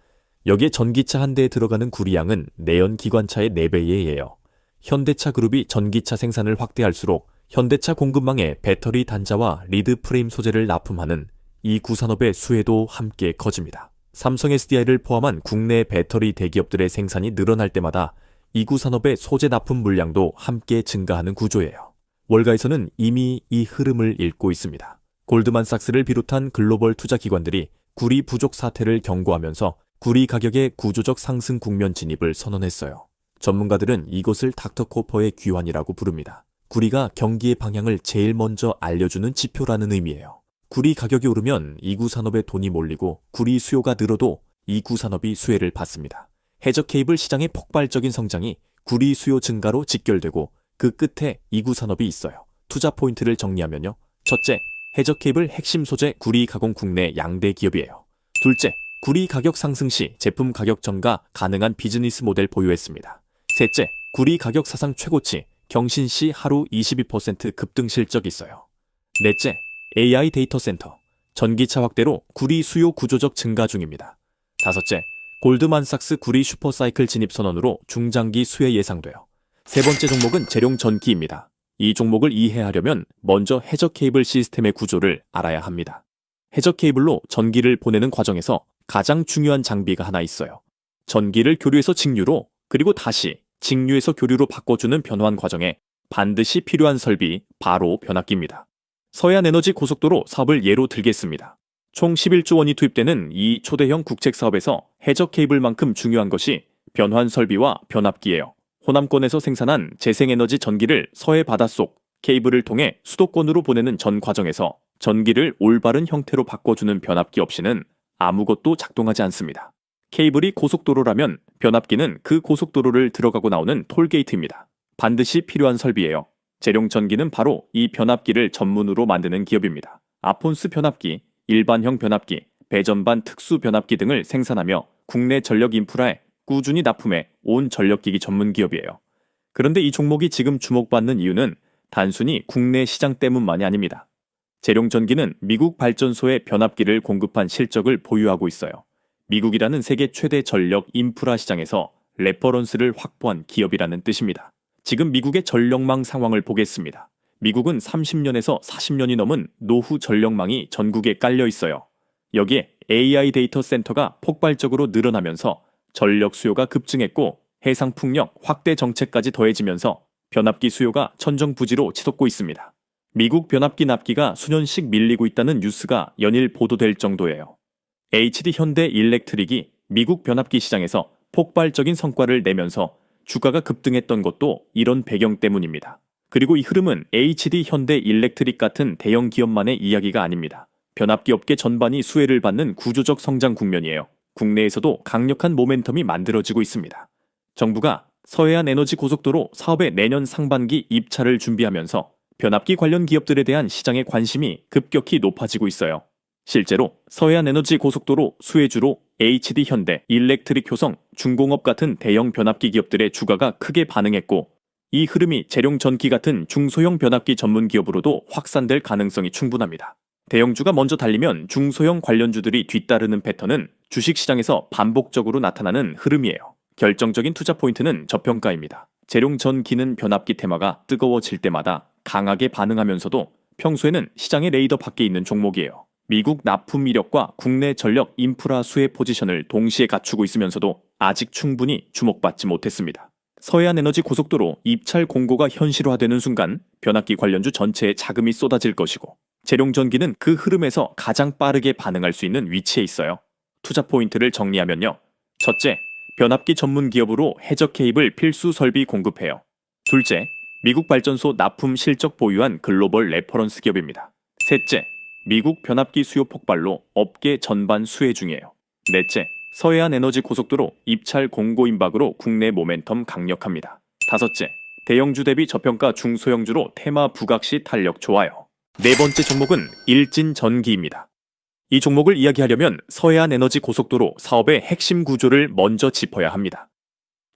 여기에 전기차 한 대에 들어가는 구리양은 내연 기관차의 4배에 의해요. 현대차 그룹이 전기차 생산을 확대할수록 현대차 공급망에 배터리 단자와 리드 프레임 소재를 납품하는 이 구산업의 수혜도 함께 커집니다. 삼성 SDI를 포함한 국내 배터리 대기업들의 생산이 늘어날 때마다 이 구산업의 소재 납품 물량도 함께 증가하는 구조예요. 월가에서는 이미 이 흐름을 읽고 있습니다. 골드만삭스를 비롯한 글로벌 투자기관들이 구리 부족 사태를 경고하면서 구리 가격의 구조적 상승 국면 진입을 선언했어요. 전문가들은 이것을 닥터코퍼의 귀환이라고 부릅니다. 구리가 경기의 방향을 제일 먼저 알려주는 지표라는 의미예요. 구리 가격이 오르면 이구산업에 돈이 몰리고 구리 수요가 늘어도 이구산업이 수혜를 받습니다. 해저 케이블 시장의 폭발적인 성장이 구리 수요 증가로 직결되고 그 끝에 이구산업이 있어요. 투자 포인트를 정리하면요. 첫째, 해저 케이블 핵심 소재 구리 가공 국내 양대 기업이에요. 둘째, 구리 가격 상승 시 제품 가격 전가 가능한 비즈니스 모델 보유했습니다. 셋째, 구리 가격 사상 최고치 경신 시 하루 22% 급등 실적이 있어요. 넷째, AI 데이터 센터, 전기차 확대로 구리 수요 구조적 증가 중입니다. 다섯째, 골드만삭스 구리 슈퍼사이클 진입 선언으로 중장기 수혜 예상돼요. 세 번째 종목은 재룡전기입니다. 이 종목을 이해하려면 먼저 해적 케이블 시스템의 구조를 알아야 합니다. 해적 케이블로 전기를 보내는 과정에서 가장 중요한 장비가 하나 있어요. 전기를 교류에서 직류로 그리고 다시 직류에서 교류로 바꿔주는 변환 과정에 반드시 필요한 설비, 바로 변압기입니다. 서해안에너지 고속도로 사업을 예로 들겠습니다. 총 11조 원이 투입되는 이 초대형 국책 사업에서 해적 케이블만큼 중요한 것이 변환 설비와 변압기예요. 호남권에서 생산한 재생에너지 전기를 서해 바닷속 케이블을 통해 수도권으로 보내는 전 과정에서 전기를 올바른 형태로 바꿔주는 변압기 없이는 아무것도 작동하지 않습니다. 케이블이 고속도로라면 변압기는 그 고속도로를 들어가고 나오는 톨게이트입니다. 반드시 필요한 설비예요. 재룡전기는 바로 이 변압기를 전문으로 만드는 기업입니다. 아폰스 변압기, 일반형 변압기, 배전반 특수 변압기 등을 생산하며 국내 전력 인프라에 꾸준히 납품해 온 전력기기 전문 기업이에요. 그런데 이 종목이 지금 주목받는 이유는 단순히 국내 시장 때문만이 아닙니다. 재룡전기는 미국 발전소에 변압기를 공급한 실적을 보유하고 있어요. 미국이라는 세계 최대 전력 인프라 시장에서 레퍼런스를 확보한 기업이라는 뜻입니다. 지금 미국의 전력망 상황을 보겠습니다. 미국은 30년에서 40년이 넘은 노후 전력망이 전국에 깔려 있어요. 여기에 AI 데이터 센터가 폭발적으로 늘어나면서 전력 수요가 급증했고 해상풍력 확대 정책까지 더해지면서 변압기 수요가 천정부지로 치솟고 있습니다. 미국 변압기 납기가 수년씩 밀리고 있다는 뉴스가 연일 보도될 정도예요. HD 현대 일렉트릭이 미국 변압기 시장에서 폭발적인 성과를 내면서 주가가 급등했던 것도 이런 배경 때문입니다. 그리고 이 흐름은 HD 현대 일렉트릭 같은 대형 기업만의 이야기가 아닙니다. 변압기 업계 전반이 수혜를 받는 구조적 성장 국면이에요. 국내에서도 강력한 모멘텀이 만들어지고 있습니다. 정부가 서해안 에너지 고속도로 사업의 내년 상반기 입찰을 준비하면서 변압기 관련 기업들에 대한 시장의 관심이 급격히 높아지고 있어요. 실제로 서해안 에너지 고속도로 수혜주로 HD 현대, 일렉트릭 효성, 중공업 같은 대형 변압기 기업들의 주가가 크게 반응했고 이 흐름이 재룡전기 같은 중소형 변압기 전문 기업으로도 확산될 가능성이 충분합니다. 대형주가 먼저 달리면 중소형 관련주들이 뒤따르는 패턴은 주식시장에서 반복적으로 나타나는 흐름이에요. 결정적인 투자 포인트는 저평가입니다. 재룡전기는 변압기 테마가 뜨거워질 때마다 강하게 반응하면서도 평소에는 시장의 레이더 밖에 있는 종목이에요. 미국 납품 이력과 국내 전력 인프라 수혜 포지션을 동시에 갖추고 있으면서도 아직 충분히 주목받지 못했습니다. 서해안 에너지 고속도로 입찰 공고가 현실화되는 순간 변압기 관련주 전체에 자금이 쏟아질 것이고 재룡전기는 그 흐름에서 가장 빠르게 반응할 수 있는 위치에 있어요. 투자 포인트를 정리하면요. 첫째, 변압기 전문 기업으로 해적 케이블 필수 설비 공급해요. 둘째, 미국 발전소 납품 실적 보유한 글로벌 레퍼런스 기업입니다. 셋째, 미국 변압기 수요 폭발로 업계 전반 수혜 중이에요. 넷째, 서해안 에너지 고속도로 입찰 공고 임박으로 국내 모멘텀 강력합니다. 다섯째, 대형주 대비 저평가 중소형주로 테마 부각 시 탄력 좋아요. 네 번째 종목은 일진전기입니다. 이 종목을 이야기하려면 서해안 에너지 고속도로 사업의 핵심 구조를 먼저 짚어야 합니다.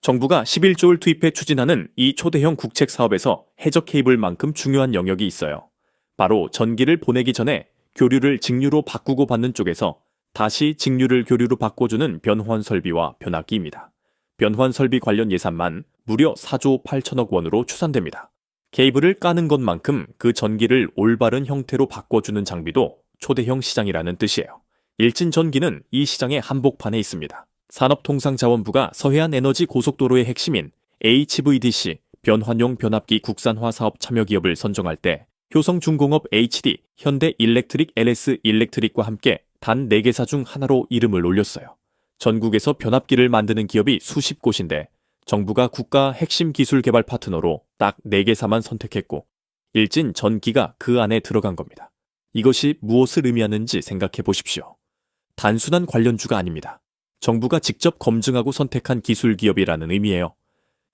정부가 11조를 투입해 추진하는 이 초대형 국책 사업에서 해적 케이블만큼 중요한 영역이 있어요. 바로 전기를 보내기 전에 교류를 직류로 바꾸고 받는 쪽에서 다시 직류를 교류로 바꿔주는 변환 설비와 변압기입니다. 변환 설비 관련 예산만 무려 4조 8천억 원으로 추산됩니다. 케이블을 까는 것만큼 그 전기를 올바른 형태로 바꿔주는 장비도 초대형 시장이라는 뜻이에요. 일진전기는 이 시장의 한복판에 있습니다. 산업통상자원부가 서해안 에너지 고속도로의 핵심인 HVDC 변환용 변압기 국산화 사업 참여 기업을 선정할 때 효성중공업 HD, 현대 일렉트릭 LS 일렉트릭과 함께 단 4개사 중 하나로 이름을 올렸어요. 전국에서 변압기를 만드는 기업이 수십 곳인데 정부가 국가 핵심 기술 개발 파트너로 딱 4개사만 선택했고 일진전기가 그 안에 들어간 겁니다. 이것이 무엇을 의미하는지 생각해 보십시오. 단순한 관련주가 아닙니다. 정부가 직접 검증하고 선택한 기술 기업이라는 의미예요.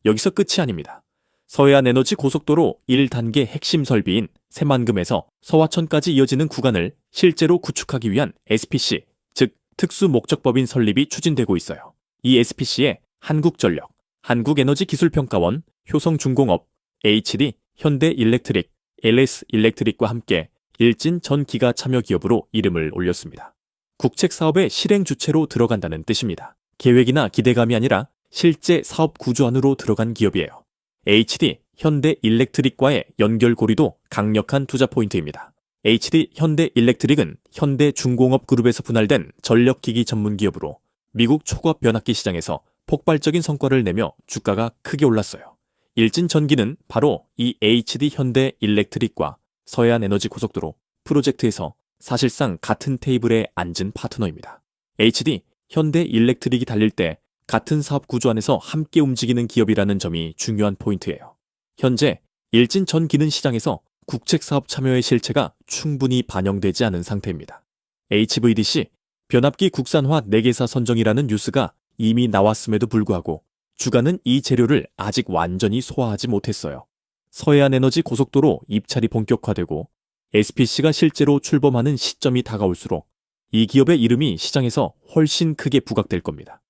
여기서 끝이 아닙니다. 서해안 에너지 고속도로 1단계 핵심 설비인 새만금에서 서화천까지 이어지는 구간을 실제로 구축하기 위한 SPC, 즉 특수목적법인 설립이 추진되고 있어요. 이 SPC에 한국전력, 한국에너지기술평가원, 효성중공업, HD, 현대일렉트릭, LS일렉트릭과 함께 일진전기가 참여 기업으로 이름을 올렸습니다. 국책 사업의 실행 주체로 들어간다는 뜻입니다. 계획이나 기대감이 아니라 실제 사업 구조 안으로 들어간 기업이에요. HD 현대 일렉트릭과의 연결고리도 강력한 투자 포인트입니다. HD 현대 일렉트릭은 현대중공업 그룹에서 분할된 전력기기 전문 기업으로 미국 초고압 변압기 시장에서 폭발적인 성과를 내며 주가가 크게 올랐어요. 일진전기는 바로 이 HD 현대 일렉트릭과 서해안 에너지 고속도로 프로젝트에서 사실상 같은 테이블에 앉은 파트너입니다. HD 현대 일렉트릭이 달릴 때 같은 사업 구조 안에서 함께 움직이는 기업이라는 점이 중요한 포인트예요. 현재 일진전기는 시장에서 국책사업 참여의 실체가 충분히 반영되지 않은 상태입니다. HVDC 변압기 국산화 4개사 선정이라는 뉴스가 이미 나왔음에도 불구하고 주가는 이 재료를 아직 완전히 소화하지 못했어요. 서해안 에너지 고속도로 입찰이 본격화되고 SPC가 실제로 출범하는 시점이 다가올수록 이 기업의 이름이 시장에서 훨씬 크게 부각될 겁니다.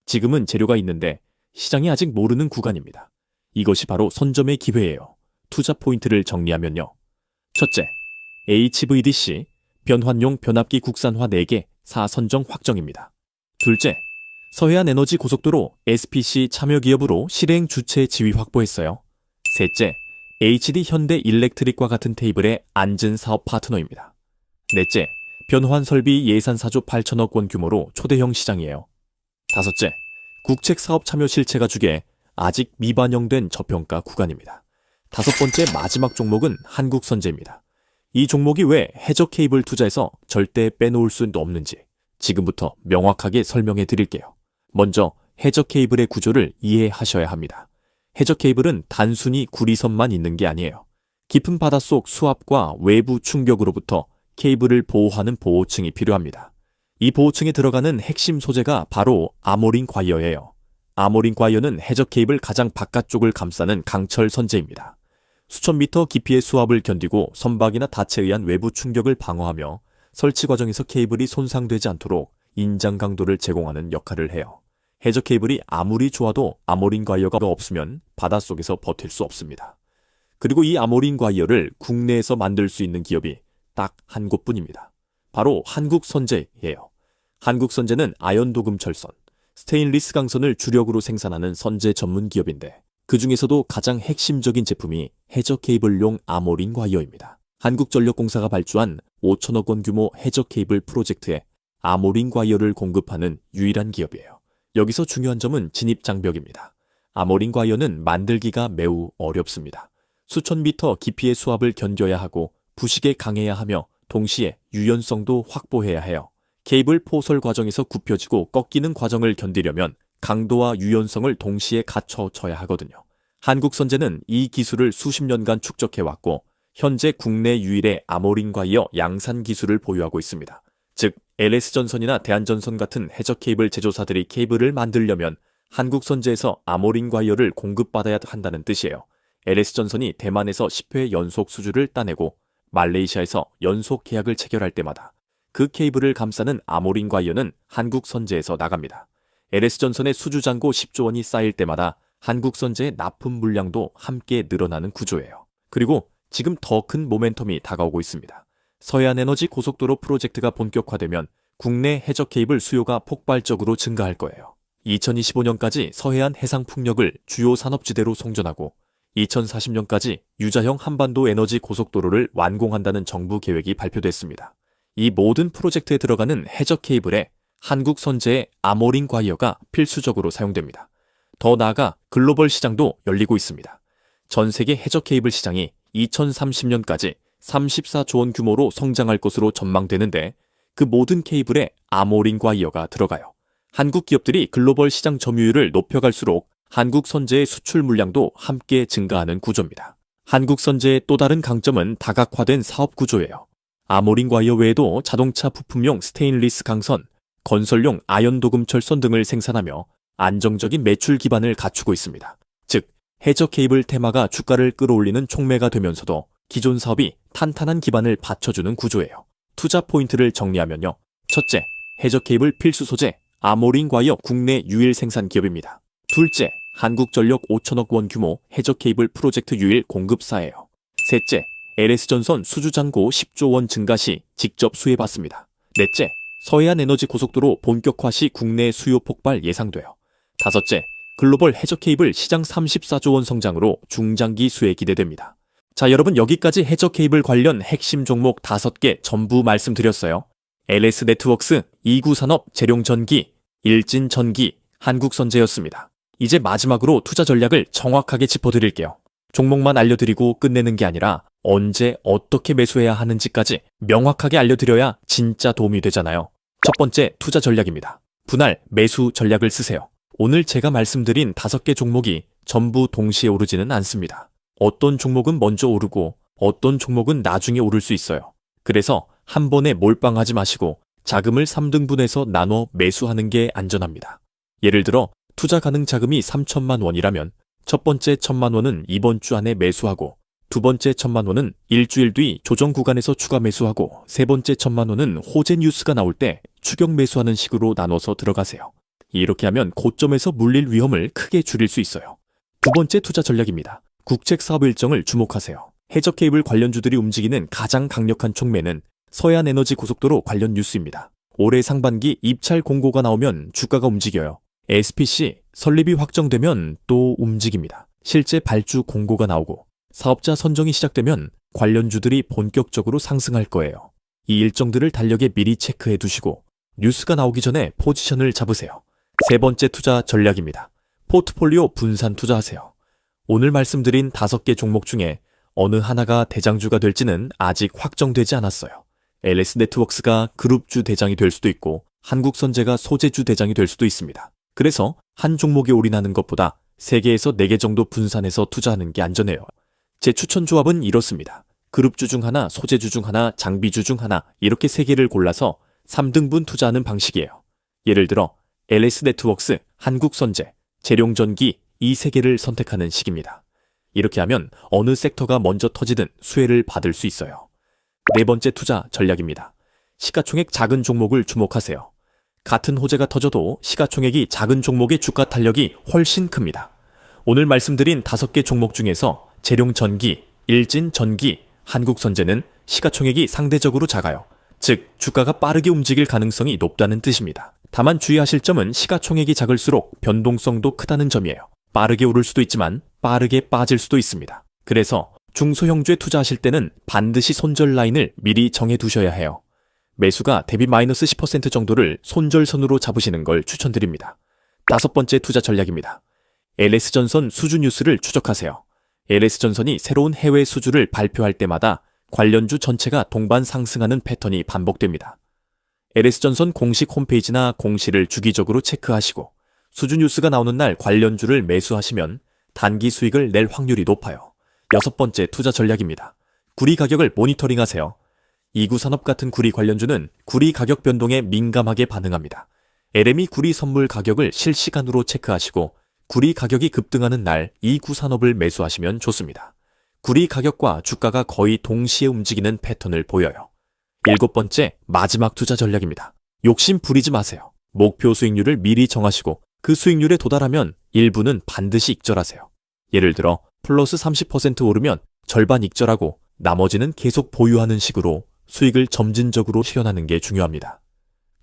지금은 재료가 있는데 시장이 아직 모르는 구간입니다. 이것이 바로 선점의 기회예요. 투자 포인트를 정리하면요. 첫째, HVDC 변환용 변압기 국산화 4개 사선정 확정입니다. 둘째, 서해안 에너지 고속도로 SPC 참여 기업으로 실행 주체 지위 확보했어요. 셋째, HD 현대 일렉트릭과 같은 테이블에 앉은 사업 파트너입니다. 넷째, 변환 설비 예산 4조 8천억 원 규모로 초대형 시장이에요. 다섯째, 국책 사업 참여 실체가 주게 아직 미반영된 저평가 구간입니다. 다섯 번째 마지막 종목은 한국선제입니다. 이 종목이 왜 해저 케이블 투자에서 절대 빼놓을 수 없는지 지금부터 명확하게 설명해 드릴게요. 먼저 해저 케이블의 구조를 이해하셔야 합니다. 해저 케이블은 단순히 구리선만 있는 게 아니에요. 깊은 바닷속 수압과 외부 충격으로부터 케이블을 보호하는 보호층이 필요합니다. 이 보호층에 들어가는 핵심 소재가 바로 아모린 과이어예요. 아모린 과이어는 해저 케이블 가장 바깥쪽을 감싸는 강철 선재입니다. 수천 미터 깊이의 수압을 견디고 선박이나 닻에 의한 외부 충격을 방어하며 설치 과정에서 케이블이 손상되지 않도록 인장 강도를 제공하는 역할을 해요. 해저 케이블이 아무리 좋아도 아모린 과이어가 없으면 바닷속에서 버틸 수 없습니다. 그리고 이 아모린 과이어를 국내에서 만들 수 있는 기업이 딱 한 곳뿐입니다. 바로 한국선제예요. 한국선제는 아연도금 철선, 스테인리스 강선을 주력으로 생산하는 선제 전문 기업인데 그 중에서도 가장 핵심적인 제품이 해저 케이블용 아모린 과이어입니다. 한국전력공사가 발주한 5천억 원 규모 해저 케이블 프로젝트에 아모린 과이어를 공급하는 유일한 기업이에요. 여기서 중요한 점은 진입 장벽입니다. 아모린 과이어는 만들기가 매우 어렵습니다. 수천 미터 깊이의 수압을 견뎌야 하고 부식에 강해야 하며 동시에 유연성도 확보해야 해요. 케이블 포설 과정에서 굽혀지고 꺾이는 과정을 견디려면 강도와 유연성을 동시에 갖춰져야 하거든요. 한국선제는 이 기술을 수십 년간 축적해왔고 현재 국내 유일의 아모린 과이어 양산 기술을 보유하고 있습니다. 즉 LS전선이나 대한전선 같은 해저 케이블 제조사들이 케이블을 만들려면 한국선제에서 아모린 과이어를 공급받아야 한다는 뜻이에요. LS전선이 대만에서 10회 연속 수주를 따내고 말레이시아에서 연속 계약을 체결할 때마다 그 케이블을 감싸는 아모린 과이어는 한국선제에서 나갑니다. LS전선의 수주 잔고 10조 원이 쌓일 때마다 한국선제의 납품 물량도 함께 늘어나는 구조예요. 그리고 지금 더 큰 모멘텀이 다가오고 있습니다. 서해안 에너지 고속도로 프로젝트가 본격화되면 국내 해저 케이블 수요가 폭발적으로 증가할 거예요. 2025년까지 서해안 해상풍력을 주요 산업지대로 송전하고 2040년까지 유자형 한반도 에너지 고속도로를 완공한다는 정부 계획이 발표됐습니다. 이 모든 프로젝트에 들어가는 해저 케이블에 한국 선제의 아모린 과이어가 필수적으로 사용됩니다. 더 나아가 글로벌 시장도 열리고 있습니다. 전 세계 해저 케이블 시장이 2030년까지 34조 원 규모로 성장할 것으로 전망되는데 그 모든 케이블에 아모린 과이어가 들어가요. 한국 기업들이 글로벌 시장 점유율을 높여갈수록 한국 선제의 수출 물량도 함께 증가하는 구조입니다. 한국 선제의 또 다른 강점은 다각화된 사업 구조예요. 아모린 과이어 외에도 자동차 부품용 스테인리스 강선, 건설용 아연도금 철선 등을 생산하며 안정적인 매출 기반을 갖추고 있습니다. 즉, 해저 케이블 테마가 주가를 끌어올리는 촉매가 되면서도 기존 사업이 탄탄한 기반을 받쳐주는 구조예요. 투자 포인트를 정리하면요. 첫째, 해저 케이블 필수 소재 아모린 과이어 국내 유일 생산 기업입니다. 둘째, 한국전력 5천억 원 규모 해저 케이블 프로젝트 유일 공급사예요. 셋째, LS전선 수주 잔고 10조 원 증가 시 직접 수혜받습니다. 넷째, 서해안 에너지 고속도로 본격화 시 국내 수요 폭발 예상돼요. 다섯째, 글로벌 해저 케이블 시장 34조 원 성장으로 중장기 수혜 기대됩니다. 자, 여러분 여기까지 해저 케이블 관련 핵심 종목 5개 전부 말씀드렸어요. LS 네트웍스, 이구산업, 재룡전기, 일진전기, 한국선제였습니다. 이제 마지막으로 투자 전략을 정확하게 짚어드릴게요. 종목만 알려드리고 끝내는 게 아니라 언제 어떻게 매수해야 하는지까지 명확하게 알려드려야 진짜 도움이 되잖아요. 첫 번째 투자 전략입니다. 분할 매수 전략을 쓰세요. 오늘 제가 말씀드린 5개 종목이 전부 동시에 오르지는 않습니다. 어떤 종목은 먼저 오르고 어떤 종목은 나중에 오를 수 있어요. 그래서 한 번에 몰빵하지 마시고 자금을 3등분해서 나눠 매수하는 게 안전합니다. 예를 들어 투자 가능 자금이 3천만 원이라면 첫 번째 1천만 원은 이번 주 안에 매수하고 두 번째 1천만 원은 일주일 뒤 조정 구간에서 추가 매수하고 세 번째 1천만 원은 호재 뉴스가 나올 때 추격 매수하는 식으로 나눠서 들어가세요. 이렇게 하면 고점에서 물릴 위험을 크게 줄일 수 있어요. 두 번째 투자 전략입니다. 국책 사업 일정을 주목하세요. 해저 케이블 관련주들이 움직이는 가장 강력한 촉매는 서해안 에너지 고속도로 관련 뉴스입니다. 올해 상반기 입찰 공고가 나오면 주가가 움직여요. SPC 설립이 확정되면 또 움직입니다. 실제 발주 공고가 나오고 사업자 선정이 시작되면 관련주들이 본격적으로 상승할 거예요. 이 일정들을 달력에 미리 체크해 두시고 뉴스가 나오기 전에 포지션을 잡으세요. 세 번째 투자 전략입니다. 포트폴리오 분산 투자하세요. 오늘 말씀드린 5개 종목 중에 어느 하나가 대장주가 될지는 아직 확정되지 않았어요. LS 네트웍스가 그룹주 대장이 될 수도 있고 한국선제가 소재주 대장이 될 수도 있습니다. 그래서 한 종목에 올인하는 것보다 3개에서 4개 정도 분산해서 투자하는 게 안전해요. 제 추천 조합은 이렇습니다. 그룹주 중 하나, 소재주 중 하나, 장비주 중 하나 이렇게 3개를 골라서 3등분 투자하는 방식이에요. 예를 들어 LS 네트웍스, 한국선제, 재룡전기 이 3개를 선택하는 식입니다. 이렇게 하면 어느 섹터가 먼저 터지든 수혜를 받을 수 있어요. 네 번째 투자 전략입니다. 시가총액 작은 종목을 주목하세요. 같은 호재가 터져도 시가총액이 작은 종목의 주가 탄력이 훨씬 큽니다. 오늘 말씀드린 5개 종목 중에서 재룡전기, 일진전기, 한국선제는 시가총액이 상대적으로 작아요. 즉 주가가 빠르게 움직일 가능성이 높다는 뜻입니다. 다만 주의하실 점은 시가총액이 작을수록 변동성도 크다는 점이에요. 빠르게 오를 수도 있지만 빠르게 빠질 수도 있습니다. 그래서 중소형주에 투자하실 때는 반드시 손절 라인을 미리 정해 두셔야 해요. 매수가 대비 마이너스 10% 정도를 손절선으로 잡으시는 걸 추천드립니다. 5번째 투자 전략입니다. LS전선 수주 뉴스를 추적하세요. LS전선이 새로운 해외 수주를 발표할 때마다 관련주 전체가 동반 상승하는 패턴이 반복됩니다. LS전선 공식 홈페이지나 공시를 주기적으로 체크하시고 수주 뉴스가 나오는 날 관련주를 매수하시면 단기 수익을 낼 확률이 높아요. 6번째 투자 전략입니다. 구리 가격을 모니터링하세요. 이구산업 같은 구리 관련주는 구리 가격 변동에 민감하게 반응합니다. LME 구리 선물 가격을 실시간으로 체크하시고 구리 가격이 급등하는 날 이구산업을 매수하시면 좋습니다. 구리 가격과 주가가 거의 동시에 움직이는 패턴을 보여요. 7번째 마지막 투자 전략입니다. 욕심 부리지 마세요. 목표 수익률을 미리 정하시고 그 수익률에 도달하면 일부는 반드시 익절하세요. 예를 들어 플러스 30% 오르면 절반 익절하고 나머지는 계속 보유하는 식으로 수익을 점진적으로 실현하는 게 중요합니다.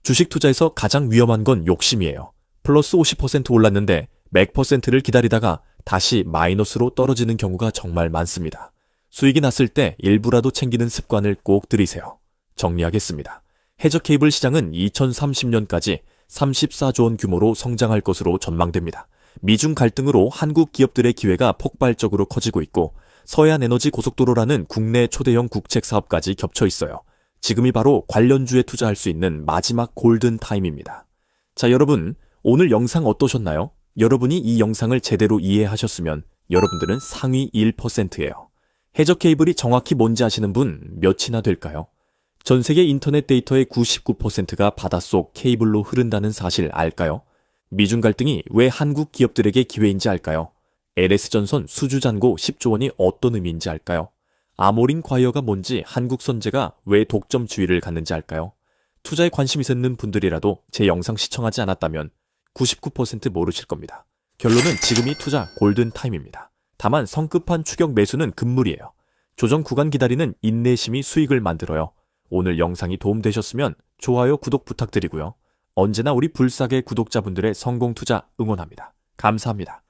주식 투자에서 가장 위험한 건 욕심이에요. 플러스 50% 올랐는데 100%를 기다리다가 다시 마이너스로 떨어지는 경우가 정말 많습니다. 수익이 났을 때 일부라도 챙기는 습관을 꼭 들이세요. 정리하겠습니다. 해저 케이블 시장은 2030년까지 34조 원 규모로 성장할 것으로 전망됩니다. 미중 갈등으로 한국 기업들의 기회가 폭발적으로 커지고 있고 서해안 에너지 고속도로라는 국내 초대형 국책 사업까지 겹쳐 있어요. 지금이 바로 관련주에 투자할 수 있는 마지막 골든 타임입니다. 자, 여러분 오늘 영상 어떠셨나요? 여러분이 이 영상을 제대로 이해하셨으면 여러분들은 상위 1%예요. 해저 케이블이 정확히 뭔지 아시는 분 몇이나 될까요? 전 세계 인터넷 데이터의 99%가 바닷속 케이블로 흐른다는 사실 알까요? 미중 갈등이 왜 한국 기업들에게 기회인지 알까요? LS전선 수주 잔고 10조 원이 어떤 의미인지 알까요? 아모린 과이어가 뭔지 한국선제가 왜 독점 주의를 갖는지 알까요? 투자에 관심 있는 분들이라도 제 영상 시청하지 않았다면 99% 모르실 겁니다. 결론은 지금이 투자 골든타임입니다. 다만 성급한 추격 매수는 금물이에요. 조정 구간 기다리는 인내심이 수익을 만들어요. 오늘 영상이 도움되셨으면 좋아요, 구독 부탁드리고요. 언제나 우리 불사계 구독자분들의 성공 투자 응원합니다. 감사합니다.